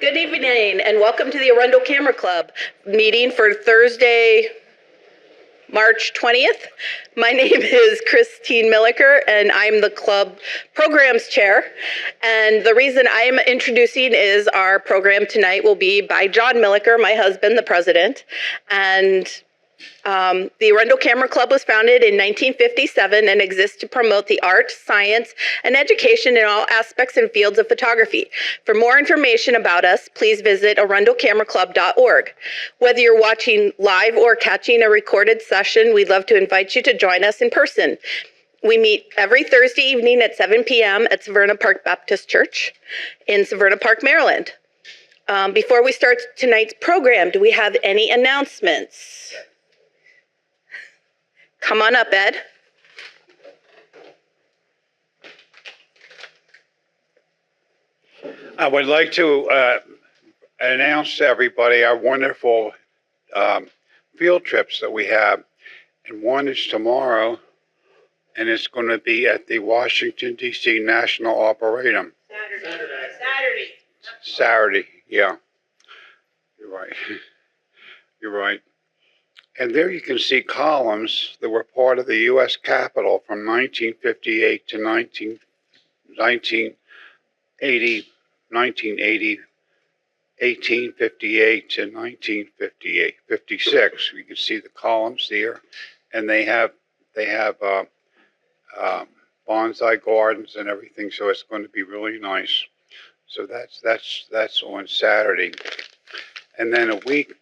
Good evening and welcome to the Arundel Camera Club meeting for Thursday, March 20th. My name is Christine Milleker and I'm the club programs chair. And the reason I'm introducing is our program tonight will be by John Milleker, my husband, the president. And the Arundel Camera Club was founded in 1957 and exists to promote the art, science, and education in all aspects and fields of photography. For more information about us, please visit arundelcameraclub.org. Whether you're watching live or catching a recorded session, we'd love to invite you to join us in person. We meet every Thursday evening at 7 p.m. at Severna Park Baptist Church in Severna Park, Maryland. Before we start tonight's program, do we have any announcements? Come on up, Ed. I would like to announce to everybody our wonderful field trips that we have. And one is tomorrow, and it's going to be at the Washington, D.C. National Arboretum. Saturday, yeah. You're right. You're right. And there you can see columns that were part of the U.S. Capitol from 1958 to 1858 to 1958, 56. You can see the columns there, and they have bonsai gardens and everything. So it's going to be really nice. So that's on Saturday, and then a week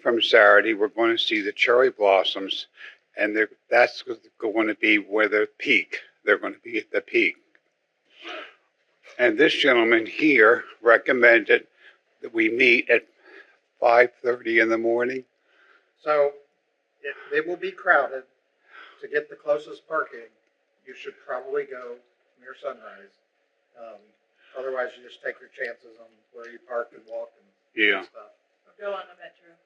from Saturday, we're going to see the cherry blossoms, and that's going to be where the peak. They're going to be at the peak. And this gentleman here recommended that we meet at 5:30 in the morning. So they will be crowded. To get the closest parking, you should probably go near sunrise. Otherwise, you just take your chances on where you park and walk and stuff. Go on the metro.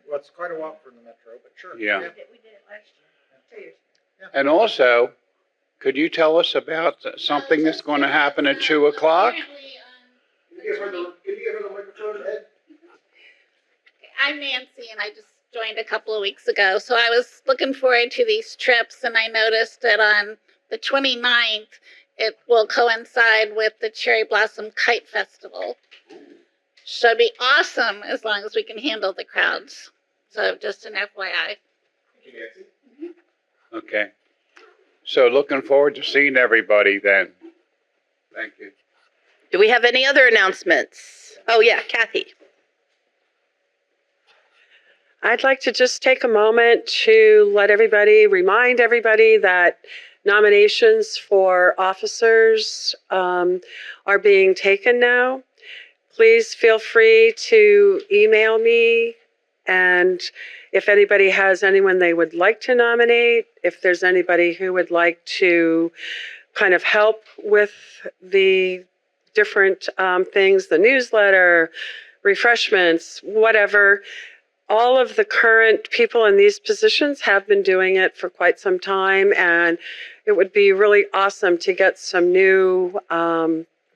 Well, it's quite a walk from the metro, but sure. Yeah. We did it last year, 2 years ago. And also, could you tell us about something that's going to happen at 2 o'clock? Can you give her the microphone, Ed? I'm Nancy, and I just joined a couple of weeks ago. So I was looking forward to these trips, and I noticed that on the 29th, it will coincide with the Cherry Blossom Kite Festival. So it'd be awesome as long as we can handle the crowds. So just an FYI. Okay. So looking forward to seeing everybody then. Thank you. Do we have any other announcements? Oh, yeah, Kathy. I'd like to just take a moment to remind everybody that nominations for officers are being taken now. Please feel free to email me, and if anybody has anyone they would like to nominate, if there's anybody who would like to kind of help with the different things, the newsletter, refreshments, whatever. All of the current people in these positions have been doing it for quite some time, and it would be really awesome to get some new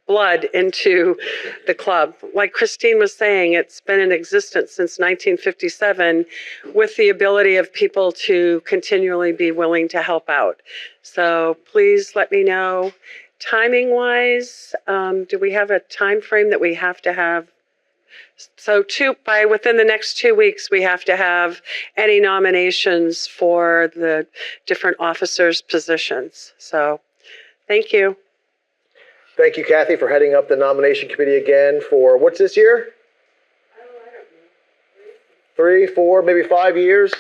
blood into the club. Like Christine was saying, it's been in existence since 1957 with the ability of people to continually be willing to help out. So please let me know. Timing-wise, do we have a time frame that we have to have? So within the next 2 weeks, we have to have any nominations for the different officers' positions. So thank you. Thank you, Kathy, for heading up the nomination committee again for, what's this year? Oh, I don't know. 3, 4, maybe 5 years?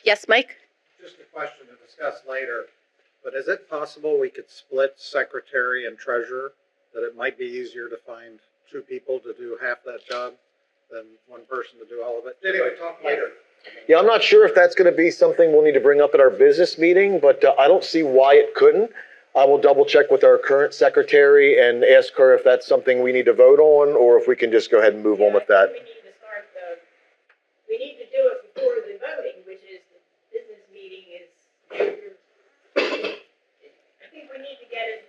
Yes, Mike? Just a question to discuss later, but is it possible we could split secretary and treasurer? That it might be easier to find 2 people to do half that job than one person to do all of it? Anyway, talk later. Yeah, I'm not sure if that's going to be something we'll need to bring up at our business meeting, but I don't see why it couldn't. I will double check with our current secretary and ask her if that's something we need to vote on or if we can just go ahead and move on with that. We need to do it before the voting, which is the business meeting is. I think we need to get it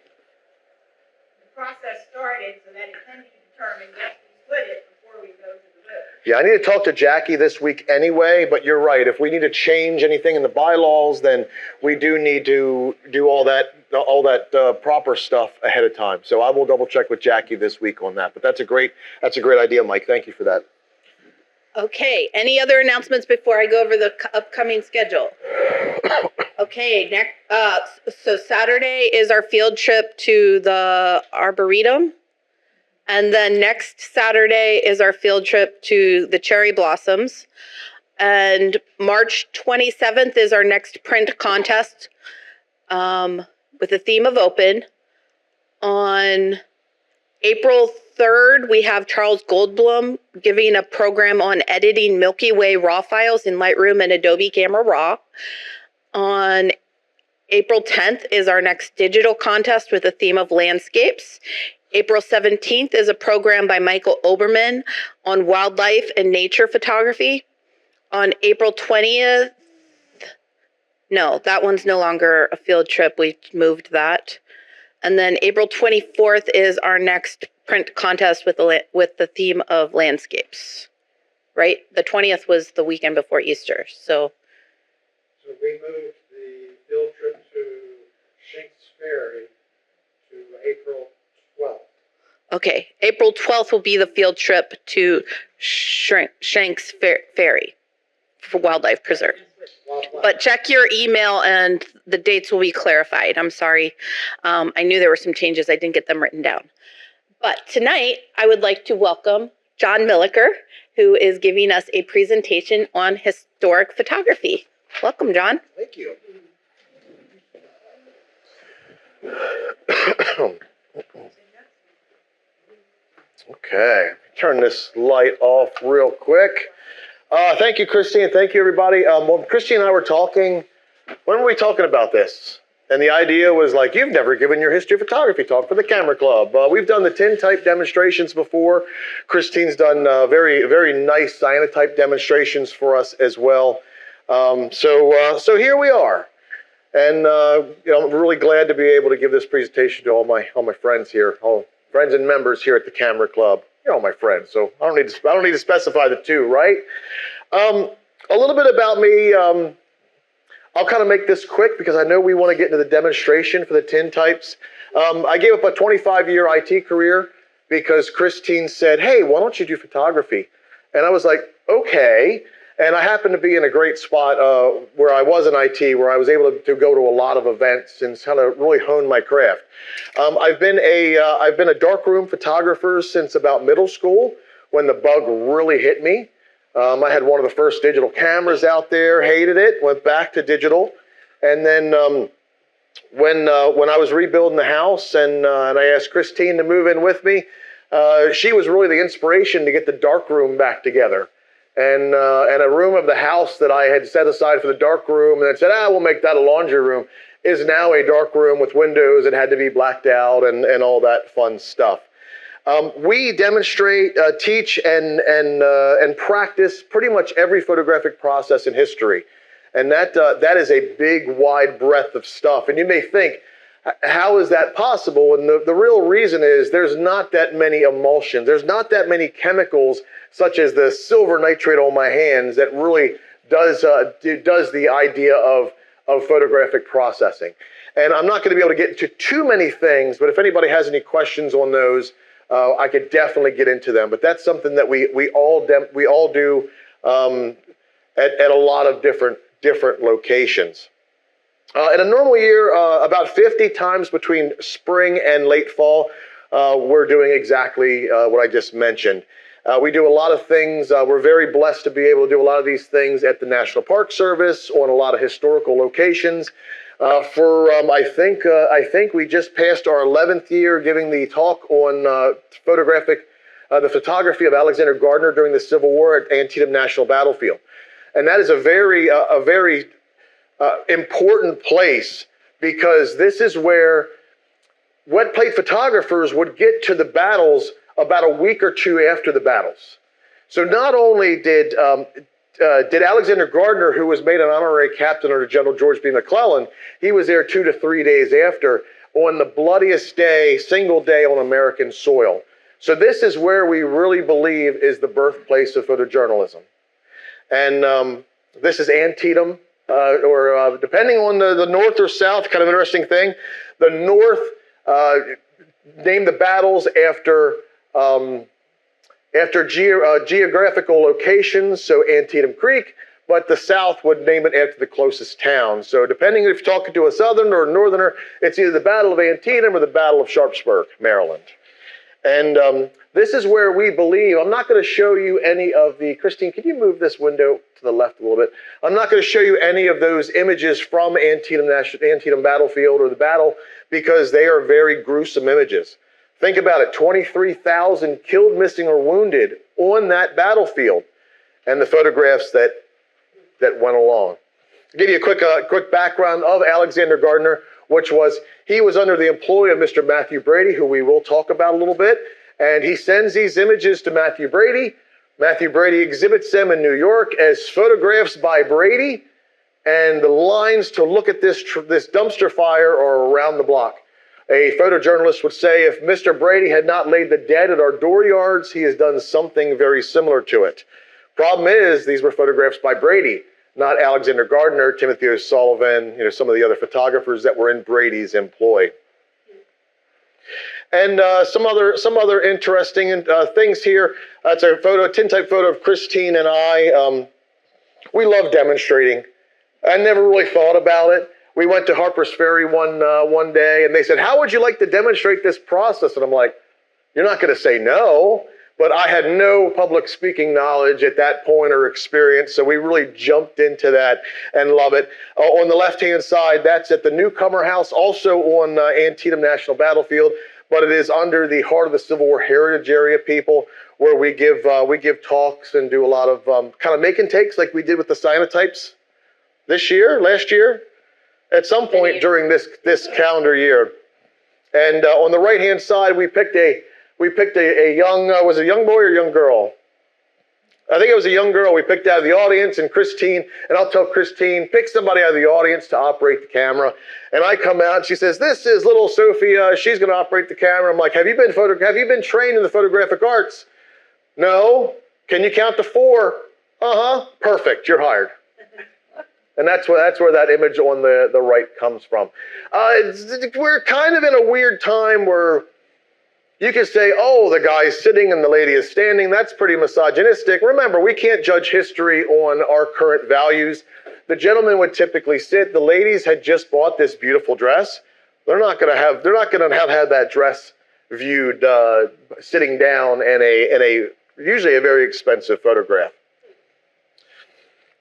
started so that it can be determined if we split it before we go to the vote. Yeah, I need to talk to Jackie this week anyway, but you're right. If we need to change anything in the bylaws, then we do need to do all that proper stuff ahead of time. So I will double check with Jackie this week on that. But that's a great idea, Mike. Thank you for that. Okay, any other announcements before I go over the upcoming schedule? Okay, so Saturday is our field trip to the Arboretum. And then next Saturday is our field trip to the Cherry Blossoms. And March 27th is our next print contest with the theme of open. On April 3rd, we have Charles Goldblum giving a program on editing Milky Way RAW files in Lightroom and Adobe Camera Raw. On April 10th is our next digital contest with a theme of landscapes. April 17th is a program by Michael Oberman on wildlife and nature photography. On April 20th, no, that one's no longer a field trip. We moved that. And then April 24th is our next print contest with the theme of landscapes, right? The 20th was the weekend before Easter, so. So we moved the field trip to Shanks Ferry to April 12th. Okay, April 12th will be the field trip to Shanks Ferry for Wildlife Preserve. But check your email and the dates will be clarified. I'm sorry. I knew there were some changes. I didn't get them written down. But tonight, I would like to welcome John Milleker, who is giving us a presentation on historic photography. Welcome, John. Thank you. Okay, turn this light off real quick. Thank you, Christine. Thank you, everybody. Well, Christine and I were talking. When were we talking about this? And the idea was like, you've never given your history of photography talk for the Camera Club. We've done the Tintype demonstrations before. Christine's done very, very nice cyanotype demonstrations for us as well. So here we are. And I'm really glad to be able to give this presentation to all my friends here, all friends and members here at the Camera Club. You're all my friends, so I don't need to specify the two, right? A little bit about me. I'll kind of make this quick because I know we want to get into the demonstration for the Tintypes. I gave up a 25-year IT career because Christine said, hey, why don't you do photography? And I was like, okay. And I happened to be in a great spot where I was in IT, where I was able to go to a lot of events and kind of really hone my craft. I've been a darkroom photographer since about middle school when the bug really hit me. I had one of the first digital cameras out there, hated it, went back to digital. And then when I was rebuilding the house and I asked Christine to move in with me, she was really the inspiration to get the darkroom back together. And a room of the house that I had set aside for the dark room and then said, we'll make that a laundry room, is now a dark room with windows that had to be blacked out and all that fun stuff. We demonstrate, teach, and practice pretty much every photographic process in history. And that is a big, wide breadth of stuff. And you may think, how is that possible? And the real reason is there's not that many emulsions. There's not that many chemicals such as the silver nitrate on my hands that really does the idea of photographic processing. And I'm not going to be able to get into too many things, but if anybody has any questions on those, I could definitely get into them. But that's something that we all do at a lot of different locations. In a normal year, about 50 times between spring and late fall, we're doing exactly what I just mentioned. We do a lot of things. We're very blessed to be able to do a lot of these things at the National Park Service on a lot of historical locations. I think we just passed our 11th year giving the talk on the photography of Alexander Gardner during the Civil War at Antietam National Battlefield. And that is a very important place because this is where wet plate photographers would get to the battles about a week or two after the battles. So not only did Alexander Gardner, who was made an honorary captain under General George B. McClellan, he was there 2 to 3 days after. on the bloodiest day, single day on American soil. So this is where we really believe is the birthplace of photojournalism. And this is Antietam, or depending on the north or south, kind of interesting thing. The north named the battles after geographical locations, so Antietam Creek, but the South would name it after the closest town. So depending if you're talking to a Southerner or Northerner, it's either the Battle of Antietam or the Battle of Sharpsburg, Maryland. And this is where we believe, I'm not going to show you any of the, Christine, could you move this window to the left a little bit? I'm not going to show you any of those images from Antietam battlefield or the battle, because they are very gruesome images. Think about it, 23,000 killed, missing, or wounded on that battlefield, and the photographs that went along. To give you a quick background of Alexander Gardner, which was, he was under the employ of Mr. Matthew Brady, who we will talk about a little bit, and he sends these images to Matthew Brady. Matthew Brady exhibits them in New York as photographs by Brady, and the lines to look at this dumpster fire are around the block. A photojournalist would say, if Mr. Brady had not laid the dead at our dooryards, he has done something very similar to it. Problem is, these were photographs by Brady, not Alexander Gardner, Timothy O'Sullivan, some of the other photographers that were in Brady's employ. And some other interesting things here. It's a tintype photo of Christine and I. We love demonstrating. I never really thought about it. We went to Harper's Ferry one day, and they said, how would you like to demonstrate this process? And I'm like, you're not going to say no. But I had no public speaking knowledge at that point or experience, so we really jumped into that and love it. On the left-hand side, that's at the Newcomer House, also on Antietam National Battlefield, but it is under the Heart of the Civil War Heritage Area people, where we give talks and do a lot of kind of make and takes like we did with the cyanotypes last year, at some point during this calendar year. And on the right-hand side, we picked a young, was it a young boy or young girl? I think it was a young girl we picked out of the audience, and Christine, and I'll tell Christine, pick somebody out of the audience to operate the camera. And I come out, and she says, this is little Sophia, she's gonna operate the camera. I'm like, have you been trained in the photographic arts? No. Can you count to 4? Uh-huh, perfect, you're hired. And that's where that image on the right comes from. We're kind of in a weird time where you could say, oh, the guy's sitting and the lady is standing. That's pretty misogynistic. Remember, we can't judge history on our current values. The gentleman would typically sit. The ladies had just bought this beautiful dress. They're not going to have had that dress viewed sitting down in a usually a very expensive photograph.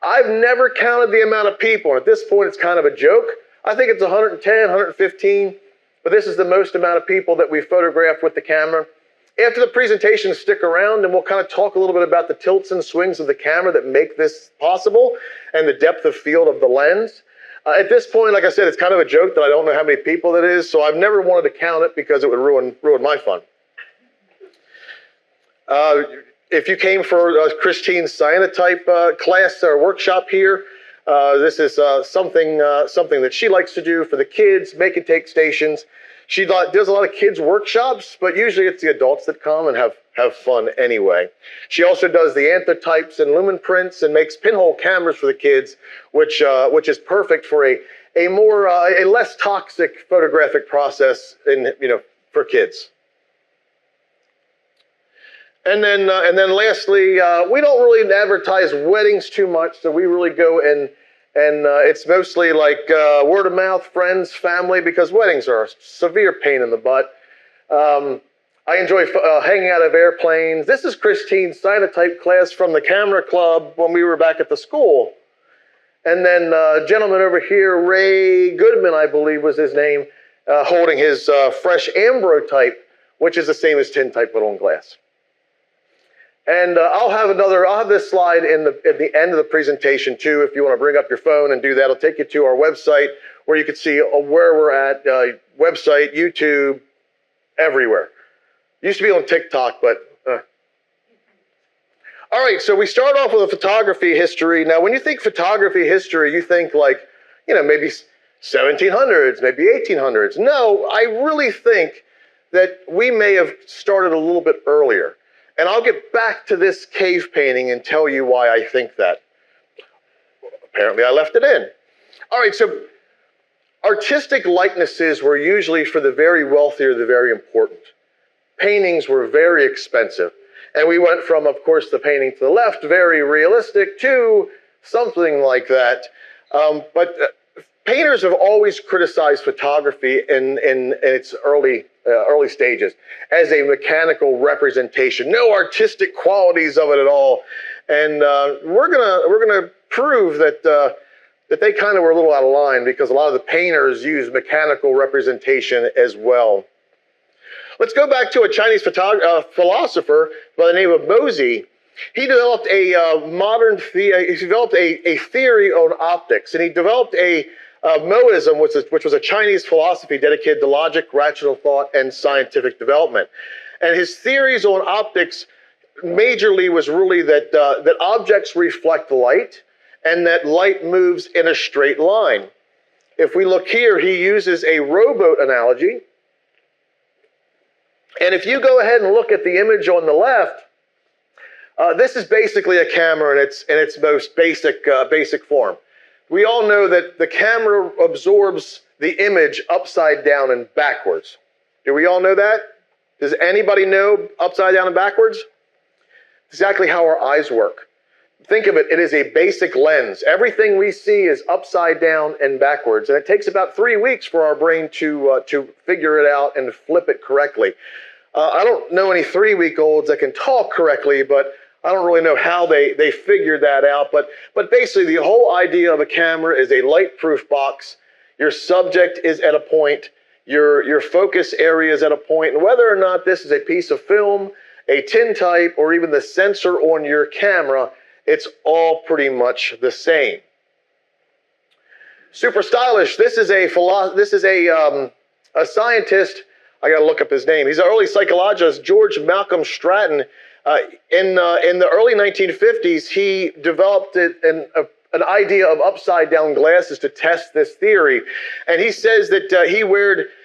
I've never counted the amount of people, and at this point, it's kind of a joke. I think it's 110, 115. But this is the most amount of people that we photographed with the camera. After the presentation, stick around and we'll kind of talk a little bit about the tilts and swings of the camera that make this possible and the depth of field of the lens. At this point, like I said, it's kind of a joke that I don't know how many people that is, so I've never wanted to count it because it would ruin my fun. If you came for Christine's cyanotype class or workshop here, this is something that she likes to do for the kids, make and take stations. She does a lot of kids workshops, but usually it's the adults that come and have fun anyway. She also does the anthotypes and lumen prints and makes pinhole cameras for the kids, which is perfect for a less toxic photographic process for kids. And then lastly, we don't really advertise weddings too much, so we really go and it's mostly like word of mouth, friends, family, because weddings are a severe pain in the butt. I enjoy hanging out of airplanes. This is Christine's cyanotype class from the camera club when we were back at the school. And then a gentleman over here, Ray Goodman, I believe was his name, holding his fresh ambrotype, which is the same as tintype but on glass. And I'll have this slide at the end of the presentation too. If you want to bring up your phone and do that, it'll take you to our website where you can see where we're at, website, YouTube, everywhere. Used to be on TikTok, but. All right, so we start off with a photography history. Now, when you think photography history, you think like, maybe 1700s, maybe 1800s. No, I really think that we may have started a little bit earlier. And I'll get back to this cave painting and tell you why I think that. Apparently I left it in. All right, so artistic likenesses were usually for the very wealthy or the very important. Paintings were very expensive. And we went from, of course, the painting to the left, very realistic, to something like that. But painters have always criticized photography in its early stages as a mechanical representation, no artistic qualities of it at all. And we're gonna prove that that they kind of were a little out of line, because a lot of the painters use mechanical representation as well. Let's go back to a Chinese philosopher by the name of Mozi. He developed a theory on optics, and he developed a Moism, which was a Chinese philosophy dedicated to logic, rational thought, and scientific development. And his theories on optics majorly was really that objects reflect light, and that light moves in a straight line. If we look here, he uses a rowboat analogy. And if you go ahead and look at the image on the left, this is basically a camera in its most basic form. We all know that the camera absorbs the image upside down and backwards. Do we all know that? Does anybody know upside down and backwards? Exactly how our eyes work. Think of it, it is a basic lens. Everything we see is upside down and backwards. And it takes about 3 weeks for our brain to figure it out and flip it correctly. I don't know any 3-week-olds that can talk correctly, but I don't really know how they figured that out. But basically, the whole idea of a camera is a light-proof box. Your subject is at a point. Your focus area is at a point. And whether or not this is a piece of film, a tintype, or even the sensor on your camera, it's all pretty much the same. Super stylish. This is a scientist. I got to look up his name. He's an early psychologist, George Malcolm Stratton. In the early 1950s, he developed an idea of upside down glasses to test this theory. And he says that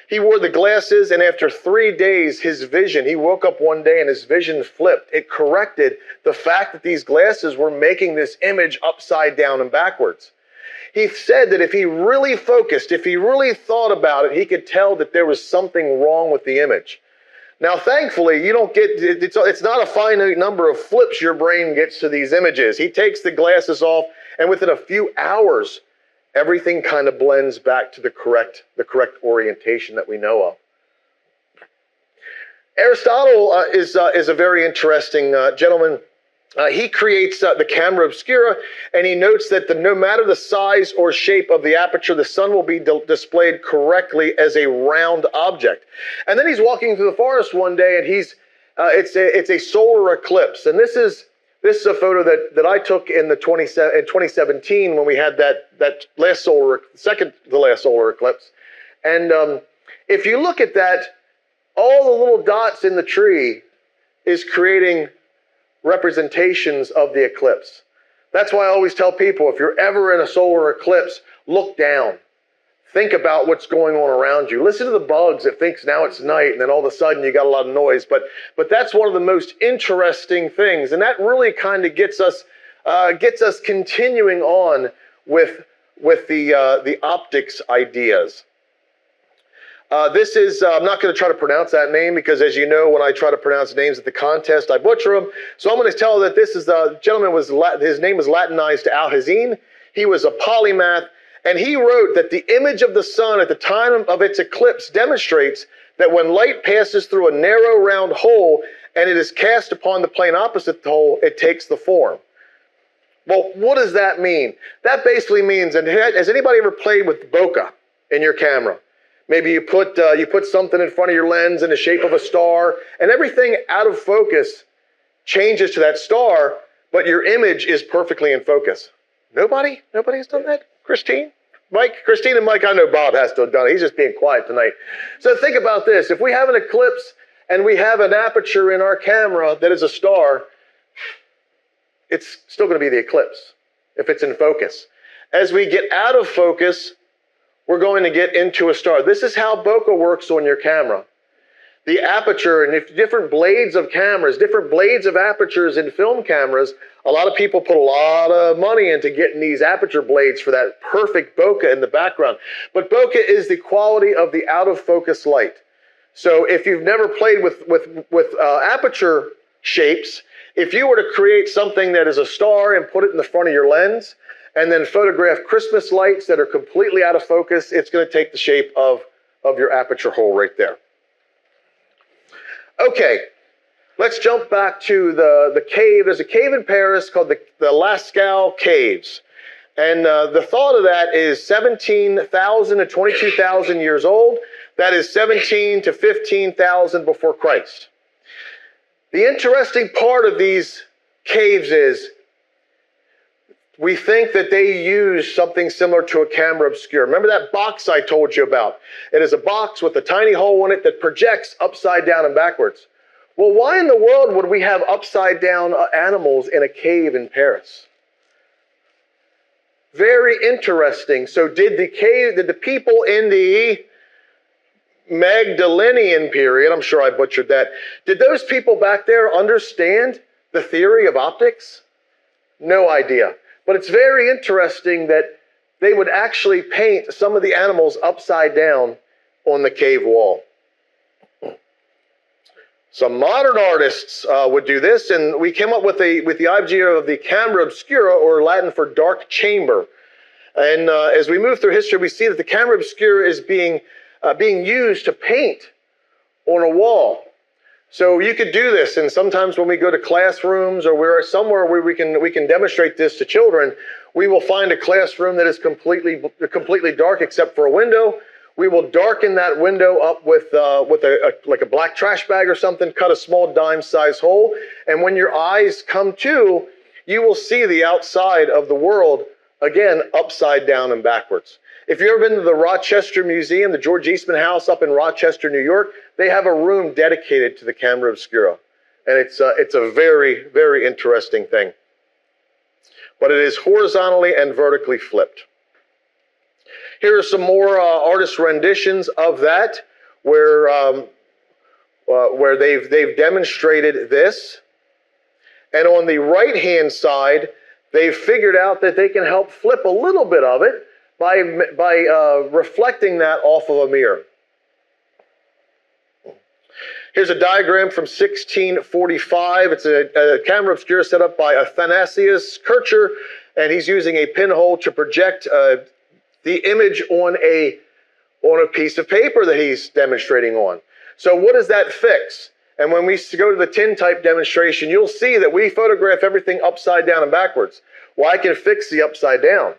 he wore the glasses, and after 3 days, he woke up one day and his vision flipped. It corrected the fact that these glasses were making this image upside down and backwards. He said that if he really focused, if he really thought about it, he could tell that there was something wrong with the image. Now, thankfully, you don't get, it's not a finite number of flips your brain gets to these images. He takes the glasses off, and within a few hours, everything kind of blends back to the correct orientation that we know of. Aristotle is a very interesting gentleman. He creates the camera obscura, and he notes that no matter the size or shape of the aperture, the sun will be displayed correctly as a round object. And then he's walking through the forest one day, and it's a solar eclipse. And this is a photo that I took in 2017 when we had that second to last solar eclipse. And if you look at that, all the little dots in the tree is creating representations of the eclipse. That's why I always tell people, if you're ever in a solar eclipse, look down. Think about what's going on around you. Listen to the bugs that thinks now it's night, and then all of a sudden you got a lot of noise. But that's one of the most interesting things, and that really kind of gets us continuing on with the optics ideas. This is, I'm not going to try to pronounce that name, because as you know, when I try to pronounce names at the contest, I butcher them. So I'm going to tell that this is a gentleman, his name was Latinized to Alhazen. He was a polymath, and he wrote that the image of the sun at the time of its eclipse demonstrates that when light passes through a narrow round hole and it is cast upon the plane opposite the hole, it takes the form. Well, what does that mean? That basically means, and has anybody ever played with bokeh in your camera? Maybe you put something in front of your lens in the shape of a star, and everything out of focus changes to that star, but your image is perfectly in focus. Nobody has done that? Christine? Mike? Christine and Mike, I know Bob has to have done it. He's just being quiet tonight. So think about this. If we have an eclipse and we have an aperture in our camera that is a star, it's still going to be the eclipse if it's in focus. As we get out of focus, we're going to get into a star. This is how bokeh works on your camera. The aperture, and if different blades of cameras, different blades of apertures in film cameras, a lot of people put a lot of money into getting these aperture blades for that perfect bokeh in the background. But bokeh is the quality of the out of focus light. So if you've never played with aperture shapes, if you were to create something that is a star and put it in the front of your lens, and then photograph Christmas lights that are completely out of focus, it's going to take the shape of your aperture hole right there. Okay, let's jump back to the cave. There's a cave in Paris called the Lascaux Caves. And the thought of that is 17,000 to 22,000 years old. That is 17 to 15,000 before Christ. The interesting part of these caves is we think that they use something similar to a camera obscura. Remember that box I told you about? It is a box with a tiny hole in it that projects upside down and backwards. Well, why in the world would we have upside down animals in a cave in Paris? Very interesting. So did the people in the Magdalenian period, I'm sure I butchered that, did those people back there understand the theory of optics? No idea. But it's very interesting that they would actually paint some of the animals upside down on the cave wall. Some modern artists would do this, and we came up with the idea of the camera obscura, or Latin for dark chamber. And as we move through history, we see that the camera obscura is being used to paint on a wall. So you could do this, and sometimes when we go to classrooms or we're somewhere where we can demonstrate this to children, we will find a classroom that is completely dark except for a window. We will darken that window up with a black trash bag or something, cut a small dime-sized hole, and when your eyes come to, you will see the outside of the world, again, upside down and backwards. If you've ever been to the Rochester Museum, the George Eastman House up in Rochester, New York, they have a room dedicated to the camera obscura. And it's a very, very interesting thing. But it is horizontally and vertically flipped. Here are some more artist renditions of that, where they've demonstrated this. And on the right-hand side, they've figured out that they can help flip a little bit of it by reflecting that off of a mirror. Here's a diagram from 1645. It's a camera obscura set up by Athanasius Kircher, and he's using a pinhole to project the image on a piece of paper that he's demonstrating on. So what does that fix? And when we go to the Tintype demonstration, you'll see that we photograph everything upside down and backwards. Well, I can fix the upside down.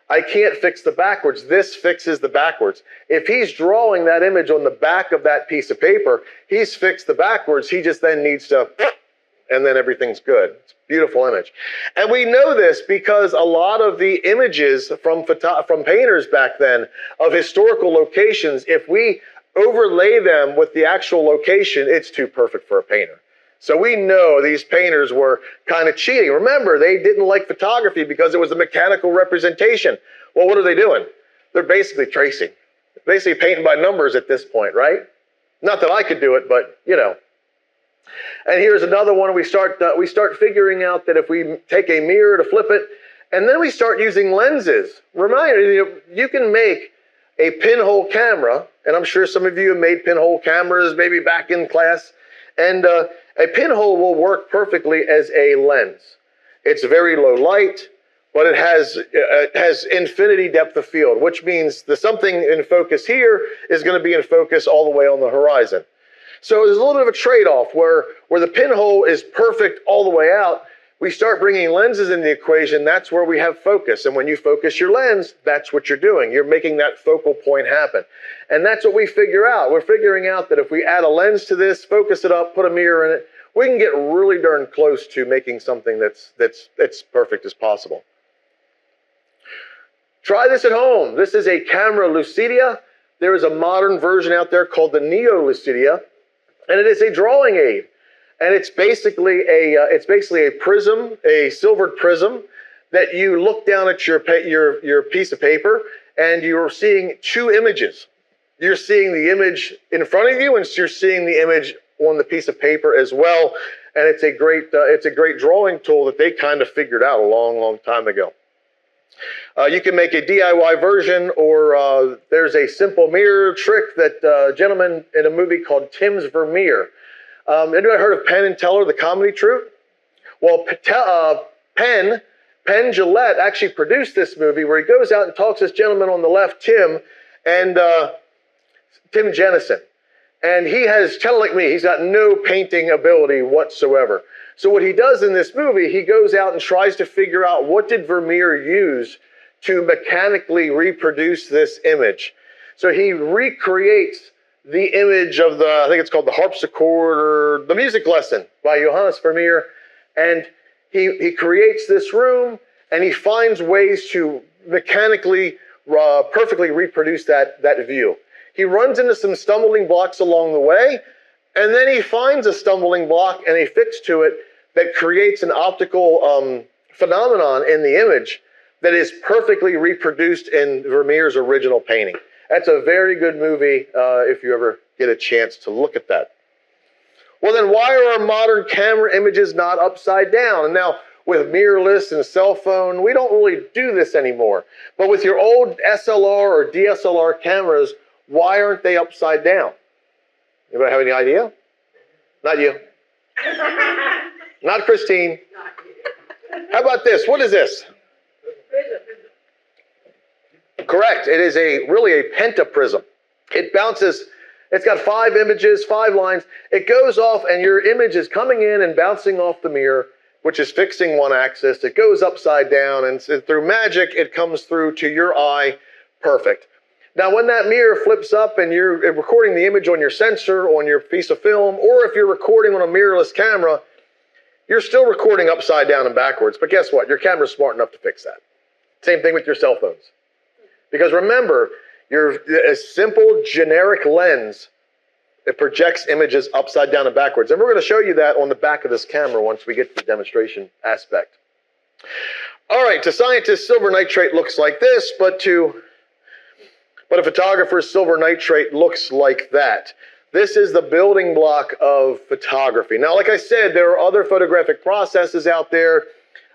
I can't fix the backwards. This fixes the backwards. If he's drawing that image on the back of that piece of paper, he's fixed the backwards. He just then needs to, and then everything's good. It's a beautiful image. And we know this because a lot of the images from painters back then of historical locations, if we overlay them with the actual location, it's too perfect for a painter. So we know these painters were kind of cheating. Remember, they didn't like photography because it was a mechanical representation. Well, what are they doing? They're basically tracing. Basically painting by numbers at this point, right? Not that I could do it, but you know. And here's another one. We start figuring out that if we take a mirror to flip it, and then we start using lenses. Reminder, you can make a pinhole camera, and I'm sure some of you have made pinhole cameras maybe back in class, and a pinhole will work perfectly as a lens. It's very low light, but it has infinity depth of field, which means the something in focus here is going to be in focus all the way on the horizon. So there's a little bit of a trade-off where the pinhole is perfect all the way out. We start bringing lenses into the equation, that's where we have focus. And when you focus your lens, that's what you're doing. You're making that focal point happen. And that's what we figure out. We're figuring out that if we add a lens to this, focus it up, put a mirror in it, we can get really darn close to making something that's perfect as possible. Try this at home. This is a camera lucidia. There is a modern version out there called the Neo Lucidia, and it is a drawing aid. And it's basically a prism, a silvered prism, that you look down at your piece of paper, and you're seeing two images. You're seeing the image in front of you, and you're seeing the image on the piece of paper as well. And it's a great drawing tool that they kind of figured out a long, long time ago. You can make a DIY version, or there's a simple mirror trick that a gentleman in a movie called Tim's Vermeer. Anybody heard of Penn and Teller, the comedy troupe? Well, Penn Jillette actually produced this movie where he goes out and talks to this gentleman on the left, Tim Jennison. And he has, kind of like me, he's got no painting ability whatsoever. So what he does in this movie, he goes out and tries to figure out what did Vermeer use to mechanically reproduce this image. So he recreates the image of I think it's called the harpsichord or the music lesson by Johannes Vermeer. And he creates this room, and he finds ways to mechanically perfectly reproduce that view. He runs into some stumbling blocks along the way, and then he finds a stumbling block and a fix to it that creates an optical phenomenon in the image that is perfectly reproduced in Vermeer's original painting. That's a very good movie if you ever get a chance to look at that. Well, then why are our modern camera images not upside down? And now with mirrorless and cell phone, we don't really do this anymore. But with your old SLR or DSLR cameras, why aren't they upside down? Anybody have any idea? Not you. Not Christine. How about this? What is this? Correct. It is really a pentaprism. It bounces. It's got 5 images, 5 lines. It goes off, and your image is coming in and bouncing off the mirror, which is fixing one axis. It goes upside down, and through magic, it comes through to your eye perfect. Now, when that mirror flips up and you're recording the image on your sensor, on your piece of film, or if you're recording on a mirrorless camera, you're still recording upside down and backwards. But guess what? Your camera's smart enough to fix that. Same thing with your cell phones. Because remember, a simple generic lens, it projects images upside down and backwards. And we're going to show you that on the back of this camera once we get to the demonstration aspect. All right, to scientists, silver nitrate looks like this, but a photographer's silver nitrate looks like that. This is the building block of photography. Now, like I said, there are other photographic processes out there.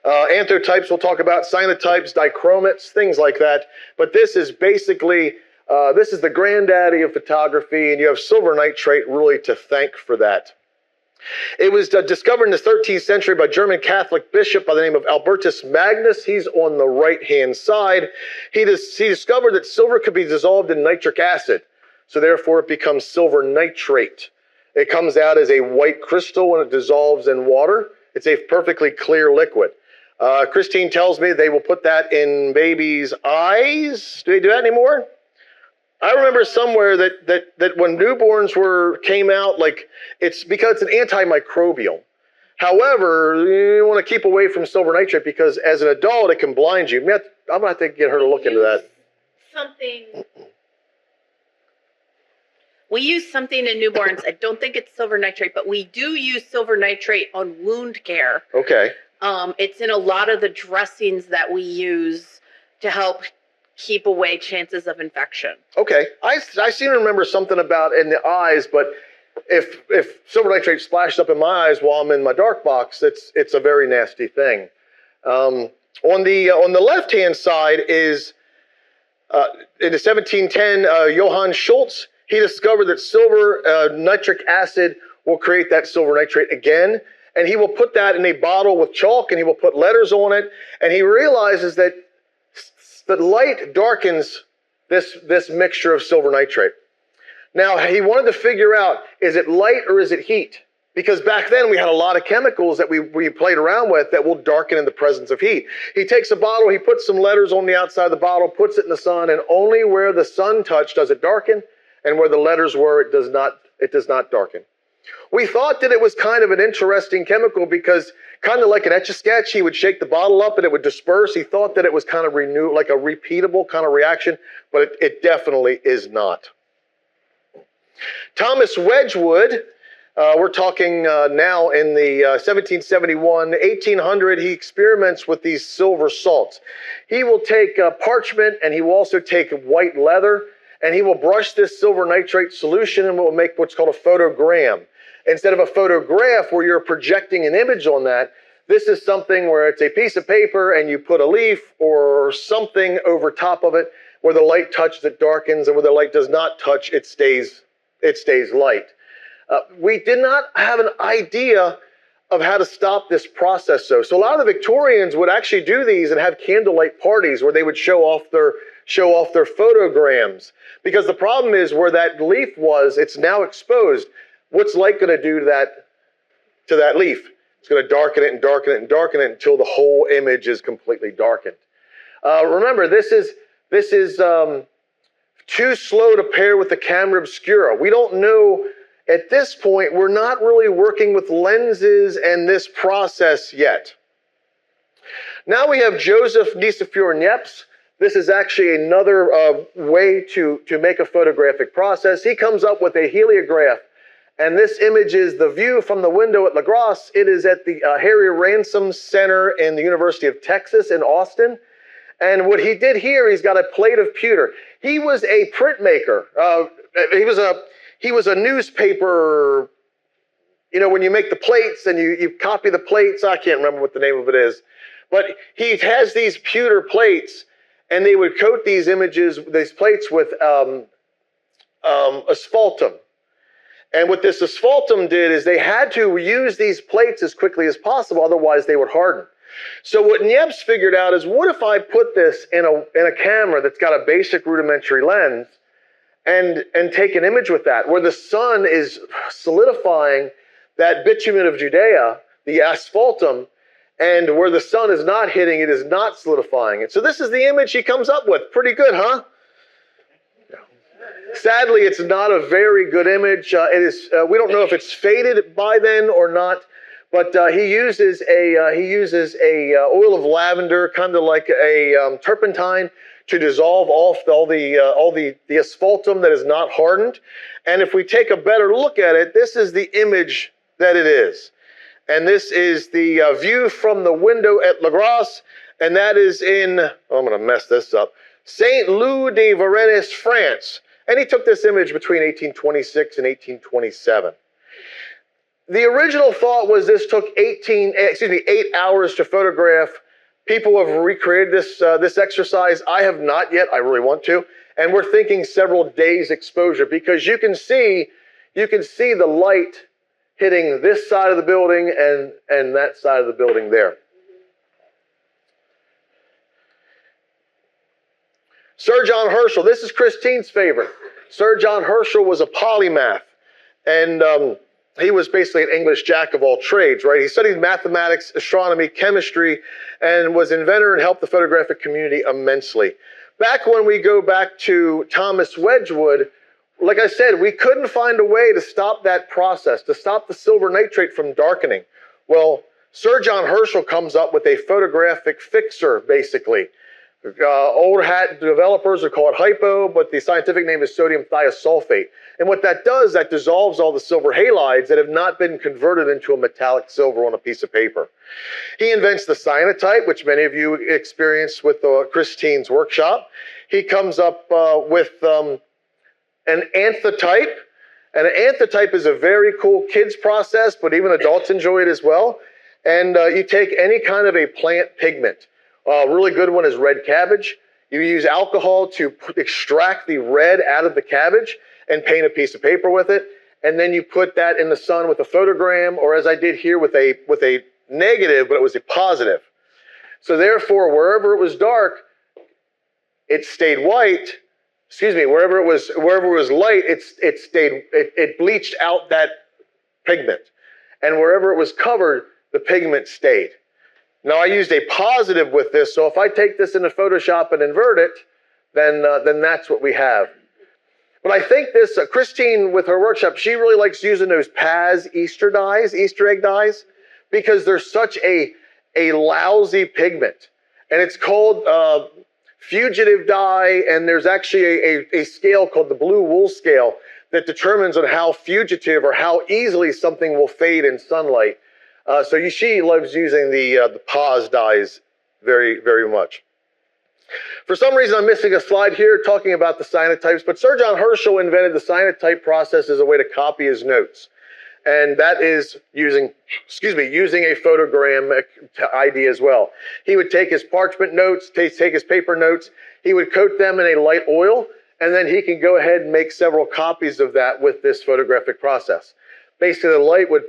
Anthotypes we'll talk about, cyanotypes, dichromates, things like that. But this is basically, this is the granddaddy of photography, and you have silver nitrate really to thank for that. It was discovered in the 13th century by a German Catholic bishop by the name of Albertus Magnus. He's on the right-hand side. He discovered that silver could be dissolved in nitric acid, so therefore it becomes silver nitrate. It comes out as a white crystal when it dissolves in water. It's a perfectly clear liquid. Christine tells me they will put that in babies' eyes. Do they do that anymore? I remember somewhere that when newborns came out, like it's because it's an antimicrobial. However, you want to keep away from silver nitrate because as an adult, it can blind you. I'm going to have to get her to look into that. We use something in newborns. I don't think it's silver nitrate, but we do use silver nitrate on wound care. Okay. It's in a lot of the dressings that we use to help keep away chances of infection. Okay. I seem to remember something about in the eyes, but if silver nitrate splashes up in my eyes while I'm in my dark box, it's a very nasty thing. On the left-hand side is in the 1710, Johann Schultz, he discovered that silver nitric acid will create that silver nitrate again, and he will put that in a bottle with chalk, and he will put letters on it, and he realizes that the light darkens this mixture of silver nitrate. Now, he wanted to figure out, is it light or is it heat? Because back then we had a lot of chemicals that we played around with that will darken in the presence of heat. He takes a bottle, he puts some letters on the outside of the bottle, puts it in the sun, and only where the sun touched does it darken, and where the letters were, it does not darken. We thought that it was kind of an interesting chemical because kind of like an Etch-a-Sketch, he would shake the bottle up and it would disperse. He thought that it was kind of like a repeatable kind of reaction, but it definitely is not. Thomas Wedgwood, We're talking now in the 1771, 1800, he experiments with these silver salts. He will take parchment and he will also take white leather and he will brush this silver nitrate solution and will make what's called a photogram. Instead of a photograph where you're projecting an image on that, this is something where it's a piece of paper and you put a leaf or something over top of it where the light touches, it darkens, and where the light does not touch, it stays light. We did not have an idea of how to stop this process, though. So a lot of the Victorians would actually do these and have candlelight parties where they would show off their photograms. Because the problem is where that leaf was, it's now exposed. What's light going to do to that leaf? It's going to darken it and darken it and darken it until the whole image is completely darkened. Remember, this is too slow to pair with the camera obscura. We don't know. At this point, we're not really working with lenses and this process yet. Now we have Joseph Nicephore-Niepce. This is actually another way to make a photographic process. He comes up with a heliograph, and this image is the view from the window at La Grasse. It is at the Harry Ransom Center in the University of Texas in Austin. And what he did here, he's got a plate of pewter. He was a printmaker. He was a newspaper, you know, when you make the plates and you copy the plates, I can't remember what the name of it is, but he has these pewter plates and they would coat these plates with asphaltum. And what this asphaltum did is they had to use these plates as quickly as possible, otherwise they would harden. So what Niepce figured out is, what if I put this in a camera that's got a basic rudimentary lens and take an image with that, where the sun is solidifying that bitumen of Judea, the asphaltum, and where the sun is not hitting, it is not solidifying it. So this is the image he comes up with. Pretty good, huh? Sadly, it's not a very good image. We don't know if it's faded by then or not, but he uses a oil of lavender, kind of like a turpentine, to dissolve off all the asphaltum that is not hardened. And if we take a better look at it, this is the image that it is. And this is the view from the window at La Grasse, and that is in, I'm going to mess this up, Saint Loup de Varennes, France. And he took this image between 1826 and 1827. The original thought was this took 8 hours to photograph. People have recreated this exercise. I have not yet. I really want to. And we're thinking several days exposure, because you can see the light hitting this side of the building and that side of the building there. Sir John Herschel. This is Christine's favorite. Sir John Herschel was a polymath, and he was basically an English jack of all trades, right? He studied mathematics, astronomy, chemistry, and was inventor and helped the photographic community immensely. Back when we go back to Thomas Wedgwood, like I said, we couldn't find a way to stop that process, to stop the silver nitrate from darkening. Well, Sir John Herschel comes up with a photographic fixer, basically. Old hat developers are called hypo, but the scientific name is sodium thiosulfate. And what that does, that dissolves all the silver halides that have not been converted into a metallic silver on a piece of paper. He invents the cyanotype, which many of you experienced with Christine's workshop. He comes up with an anthotype. And an anthotype is a very cool kids process, but even adults enjoy it as well. And you take any kind of a plant pigment. A really good one is red cabbage. You use alcohol to extract the red out of the cabbage and paint a piece of paper with it. And then you put that in the sun with a photogram, or as I did here with a negative, but it was a positive. So therefore, wherever it was dark, it stayed white. Excuse me, wherever it was light, it bleached out that pigment. And wherever it was covered, the pigment stayed. Now I used a positive with this, so if I take this into Photoshop and invert it, then that's what we have. But I think this, Christine with her workshop, she really likes using those Paz Easter egg dyes, because they're such a lousy pigment. And it's called fugitive dye, and there's actually a scale called the blue wool scale that determines on how fugitive or how easily something will fade in sunlight. She loves using the pause dyes very, very much. For some reason, I'm missing a slide here talking about the cyanotypes, but Sir John Herschel invented the cyanotype process as a way to copy his notes. And that is using a photogrammic idea as well. He would take his parchment notes, take his paper notes, he would coat them in a light oil, and then he can go ahead and make several copies of that with this photographic process. Basically, the light would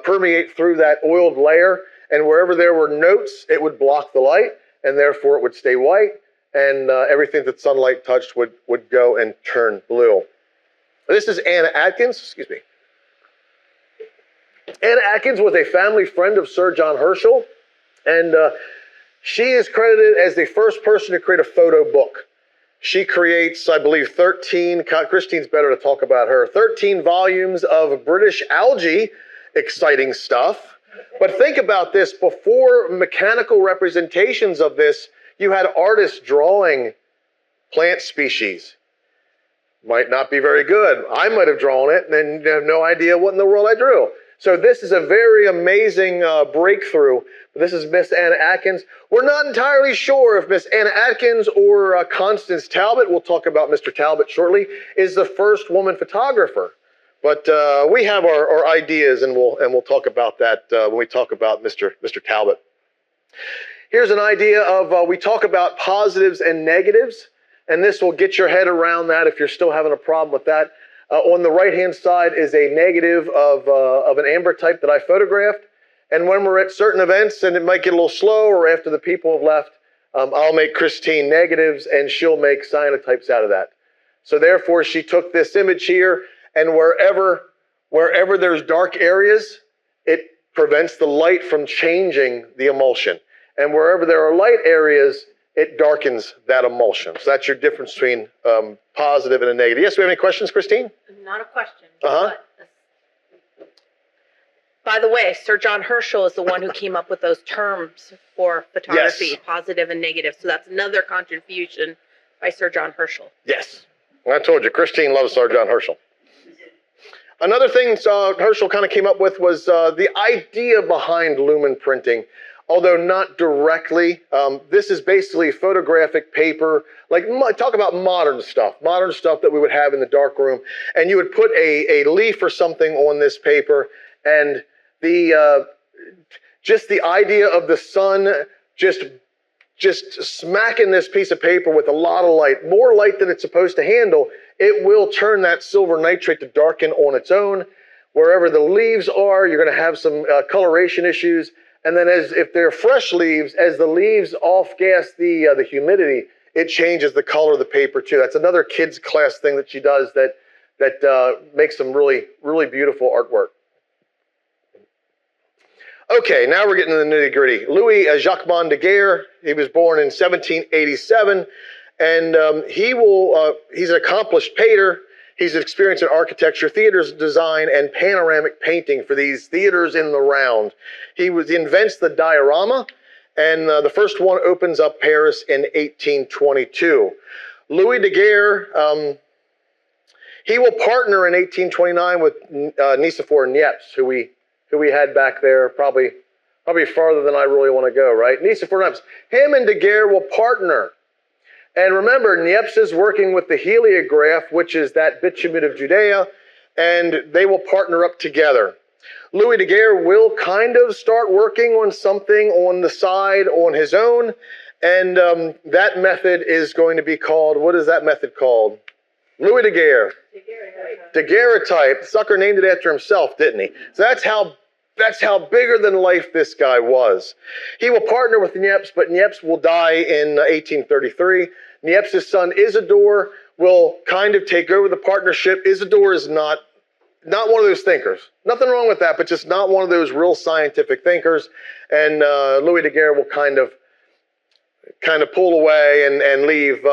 permeate through that oiled layer, and wherever there were notes, it would block the light, and therefore it would stay white, and everything that sunlight touched would go and turn blue. This is Anna Atkins, Anna Atkins was a family friend of Sir John Herschel, and she is credited as the first person to create a photo book. She creates, I believe, 13, Christine's better to talk about her, 13 volumes of British algae, exciting stuff. But think about this, before mechanical representations of this, you had artists drawing plant species. Might not be very good. I might have drawn it and then have no idea what in the world I drew. So this is a very amazing breakthrough. This is Miss Anna Atkins. We're not entirely sure if Miss Anna Atkins or Constance Talbot, we'll talk about Mr. Talbot shortly, is the first woman photographer. But we have our ideas, and we'll talk about that when we talk about Mr. Talbot. Here's an idea of, we talk about positives and negatives, and this will get your head around that if you're still having a problem with that. On the right-hand side is a negative of an amber type that I photographed. And when we're at certain events, and it might get a little slow, or after the people have left, I'll make Christine negatives, and she'll make cyanotypes out of that. So therefore, she took this image here, and wherever there's dark areas, it prevents the light from changing the emulsion. And wherever there are light areas, it darkens that emulsion. So that's your difference between positive and a negative. Yes, we have any questions, Christine? Not a question. Uh-huh. By the way, Sir John Herschel is the one who came up with those terms for photography, Yes. positive and negative. So that's another contribution by Sir John Herschel. Yes. I told you, Christine loves Sir John Herschel. Another thing Herschel kind of came up with was the idea behind lumen printing. Although not directly, this is basically photographic paper, talk about modern stuff that we would have in the dark room. And you would put a leaf or something on this paper, and just the idea of the sun just smacking this piece of paper with a lot of light, more light than it's supposed to handle, it will turn that silver nitrate to darken on its own. Wherever the leaves are, you're going to have some coloration issues. And then if they're fresh leaves, as the leaves off-gas the humidity, it changes the color of the paper too. That's another kids class thing that she does that makes some really, really beautiful artwork. Okay, now we're getting to the nitty-gritty. Louis Jacquemont Daguerre, he was born in 1787, and he's an accomplished painter. He's experienced in architecture, theater design, and panoramic painting for these theaters in the round. He invents the diorama, and the first one opens up Paris in 1822. Louis Daguerre, he will partner in 1829 with Nicephore Niepce, who we had back there, probably farther than I really want to go, right? Nicephore Niepce. Him and Daguerre will partner. And remember, Niepce is working with the heliograph, which is that bitumen of Judea, and they will partner up together. Louis Daguerre will kind of start working on something on the side on his own, and that method is going to be called, what is that method called? Louis Daguerre. Daguerreotype. The sucker named it after himself, didn't he? So that's how bigger than life this guy was. He will partner with Niepce, but Niepce will die in 1833. Niepce's son Isidore will kind of take over the partnership. Isidore is not one of those thinkers. Nothing wrong with that, but just not one of those real scientific thinkers. And Louis Daguerre will kind of pull away and leave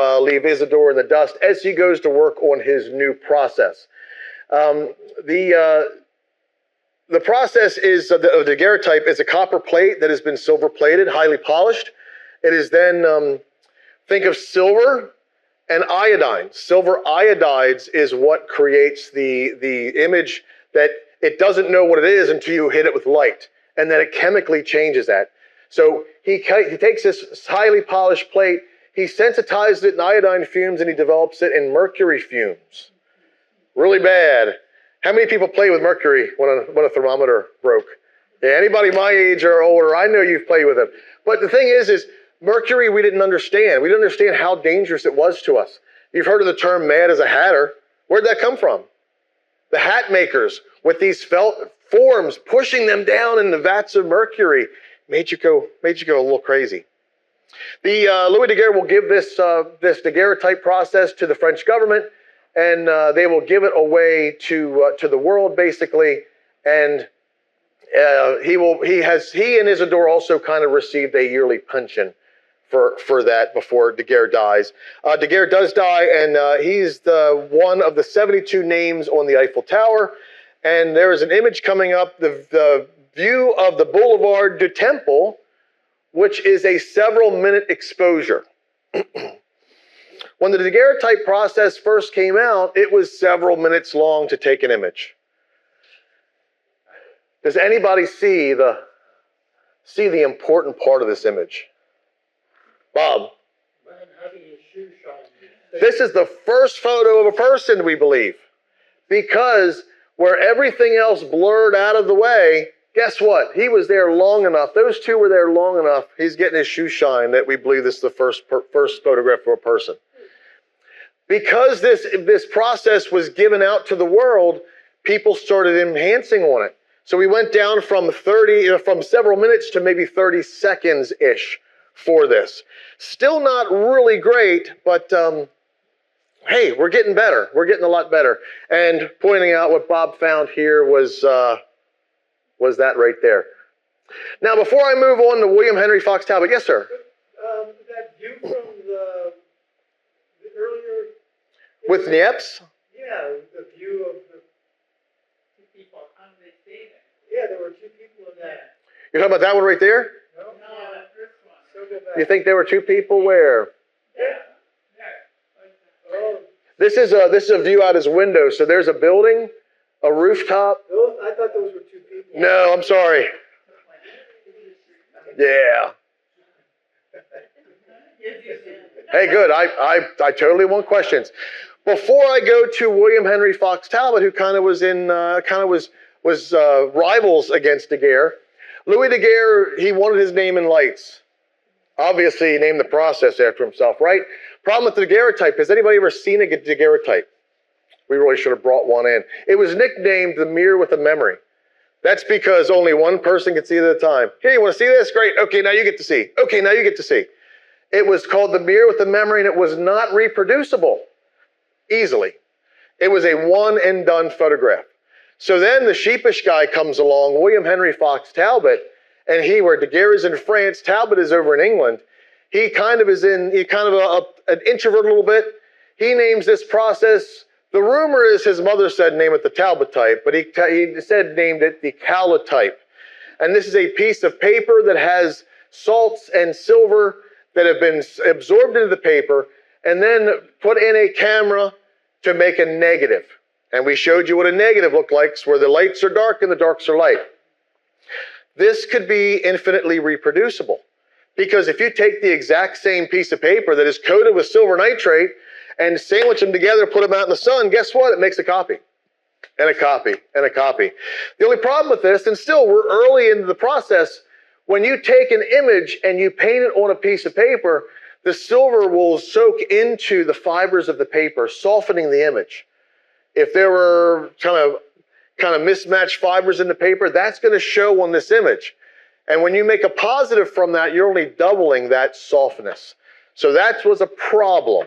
Isidore in the dust as he goes to work on his new process. The process is the daguerreotype is a copper plate that has been silver plated, highly polished. It is then, think of silver and iodine. Silver iodides is what creates the image that it doesn't know what it is until you hit it with light, and then it chemically changes that. So he takes this highly polished plate, he sensitizes it in iodine fumes, and he develops it in mercury fumes. Really bad. How many people play with mercury when a thermometer broke? Yeah, anybody my age or older, I know you've played with it. But the thing is mercury we didn't understand. We didn't understand how dangerous it was to us. You've heard of the term mad as a hatter. Where'd that come from? The hat makers with these felt forms pushing them down in the vats of mercury made you go a little crazy. The Louis Daguerre will give this daguerreotype process to the French government, and they will give it away to the world basically. And he and Isidore also kind of received a yearly pension for that before Daguerre dies. Daguerre does die, and he's the one of the 72 names on the Eiffel Tower. And there is an image coming up, the view of the Boulevard du Temple, which is a several-minute exposure. When the daguerreotype process first came out, it was several minutes long to take an image. Does anybody see the important part of this image? Bob? Man, how do you shoe shine? This is the first photo of a person, we believe. Because where everything else blurred out of the way, guess what? He was there long enough. Those two were there long enough. He's getting his shoe shine that we believe this is the first photograph of a person. Because this process was given out to the world, people started enhancing on it. So we went down from several minutes to maybe 30 seconds-ish for this. Still not really great, but hey, we're getting better. We're getting a lot better. And pointing out what Bob found here was that right there. Now, before I move on to William Henry Fox Talbot, yes, sir? That view from the earlier... With Niepce? Yeah, the view of the two people. How did they say that? Yeah, there were two people in that. You're talking about that one right there? No, that first one. So go back. You think there were two people where? Yeah. Oh, This is a view out his window. So there's a building, a rooftop. I thought those were two people. No, I'm sorry. Yeah. Hey, good. I totally want questions. Before I go to William Henry Fox Talbot, who kind of was rivals against Daguerre, Louis Daguerre, he wanted his name in lights. Obviously, he named the process after himself, right? Problem with the daguerreotype. Has anybody ever seen a daguerreotype? We really should have brought one in. It was nicknamed the mirror with a memory. That's because only one person could see it at a time. Here, you want to see this? Great. Okay, now you get to see. Okay, now you get to see. It was called the mirror with a memory, and it was not reproducible easily. It was a one-and-done photograph. So then the sheepish guy comes along, William Henry Fox Talbot, and where Daguerre is in France, Talbot is over in England. He kind of an introvert a little bit. He names this process, the rumor is his mother said name it the Talbot type, but he named it the calotype. And this is a piece of paper that has salts and silver that have been absorbed into the paper and then put in a camera to make a negative. And we showed you what a negative looked like, where the lights are dark and the darks are light. This could be infinitely reproducible, because if you take the exact same piece of paper that is coated with silver nitrate and sandwich them together, put them out in the sun, guess what? It makes a copy, and a copy, and a copy. The only problem with this, and still we're early into the process, when you take an image and you paint it on a piece of paper, the silver will soak into the fibers of the paper, softening the image. If there were kind of mismatched fibers in the paper, that's going to show on this image. And when you make a positive from that, you're only doubling that softness. So that was a problem.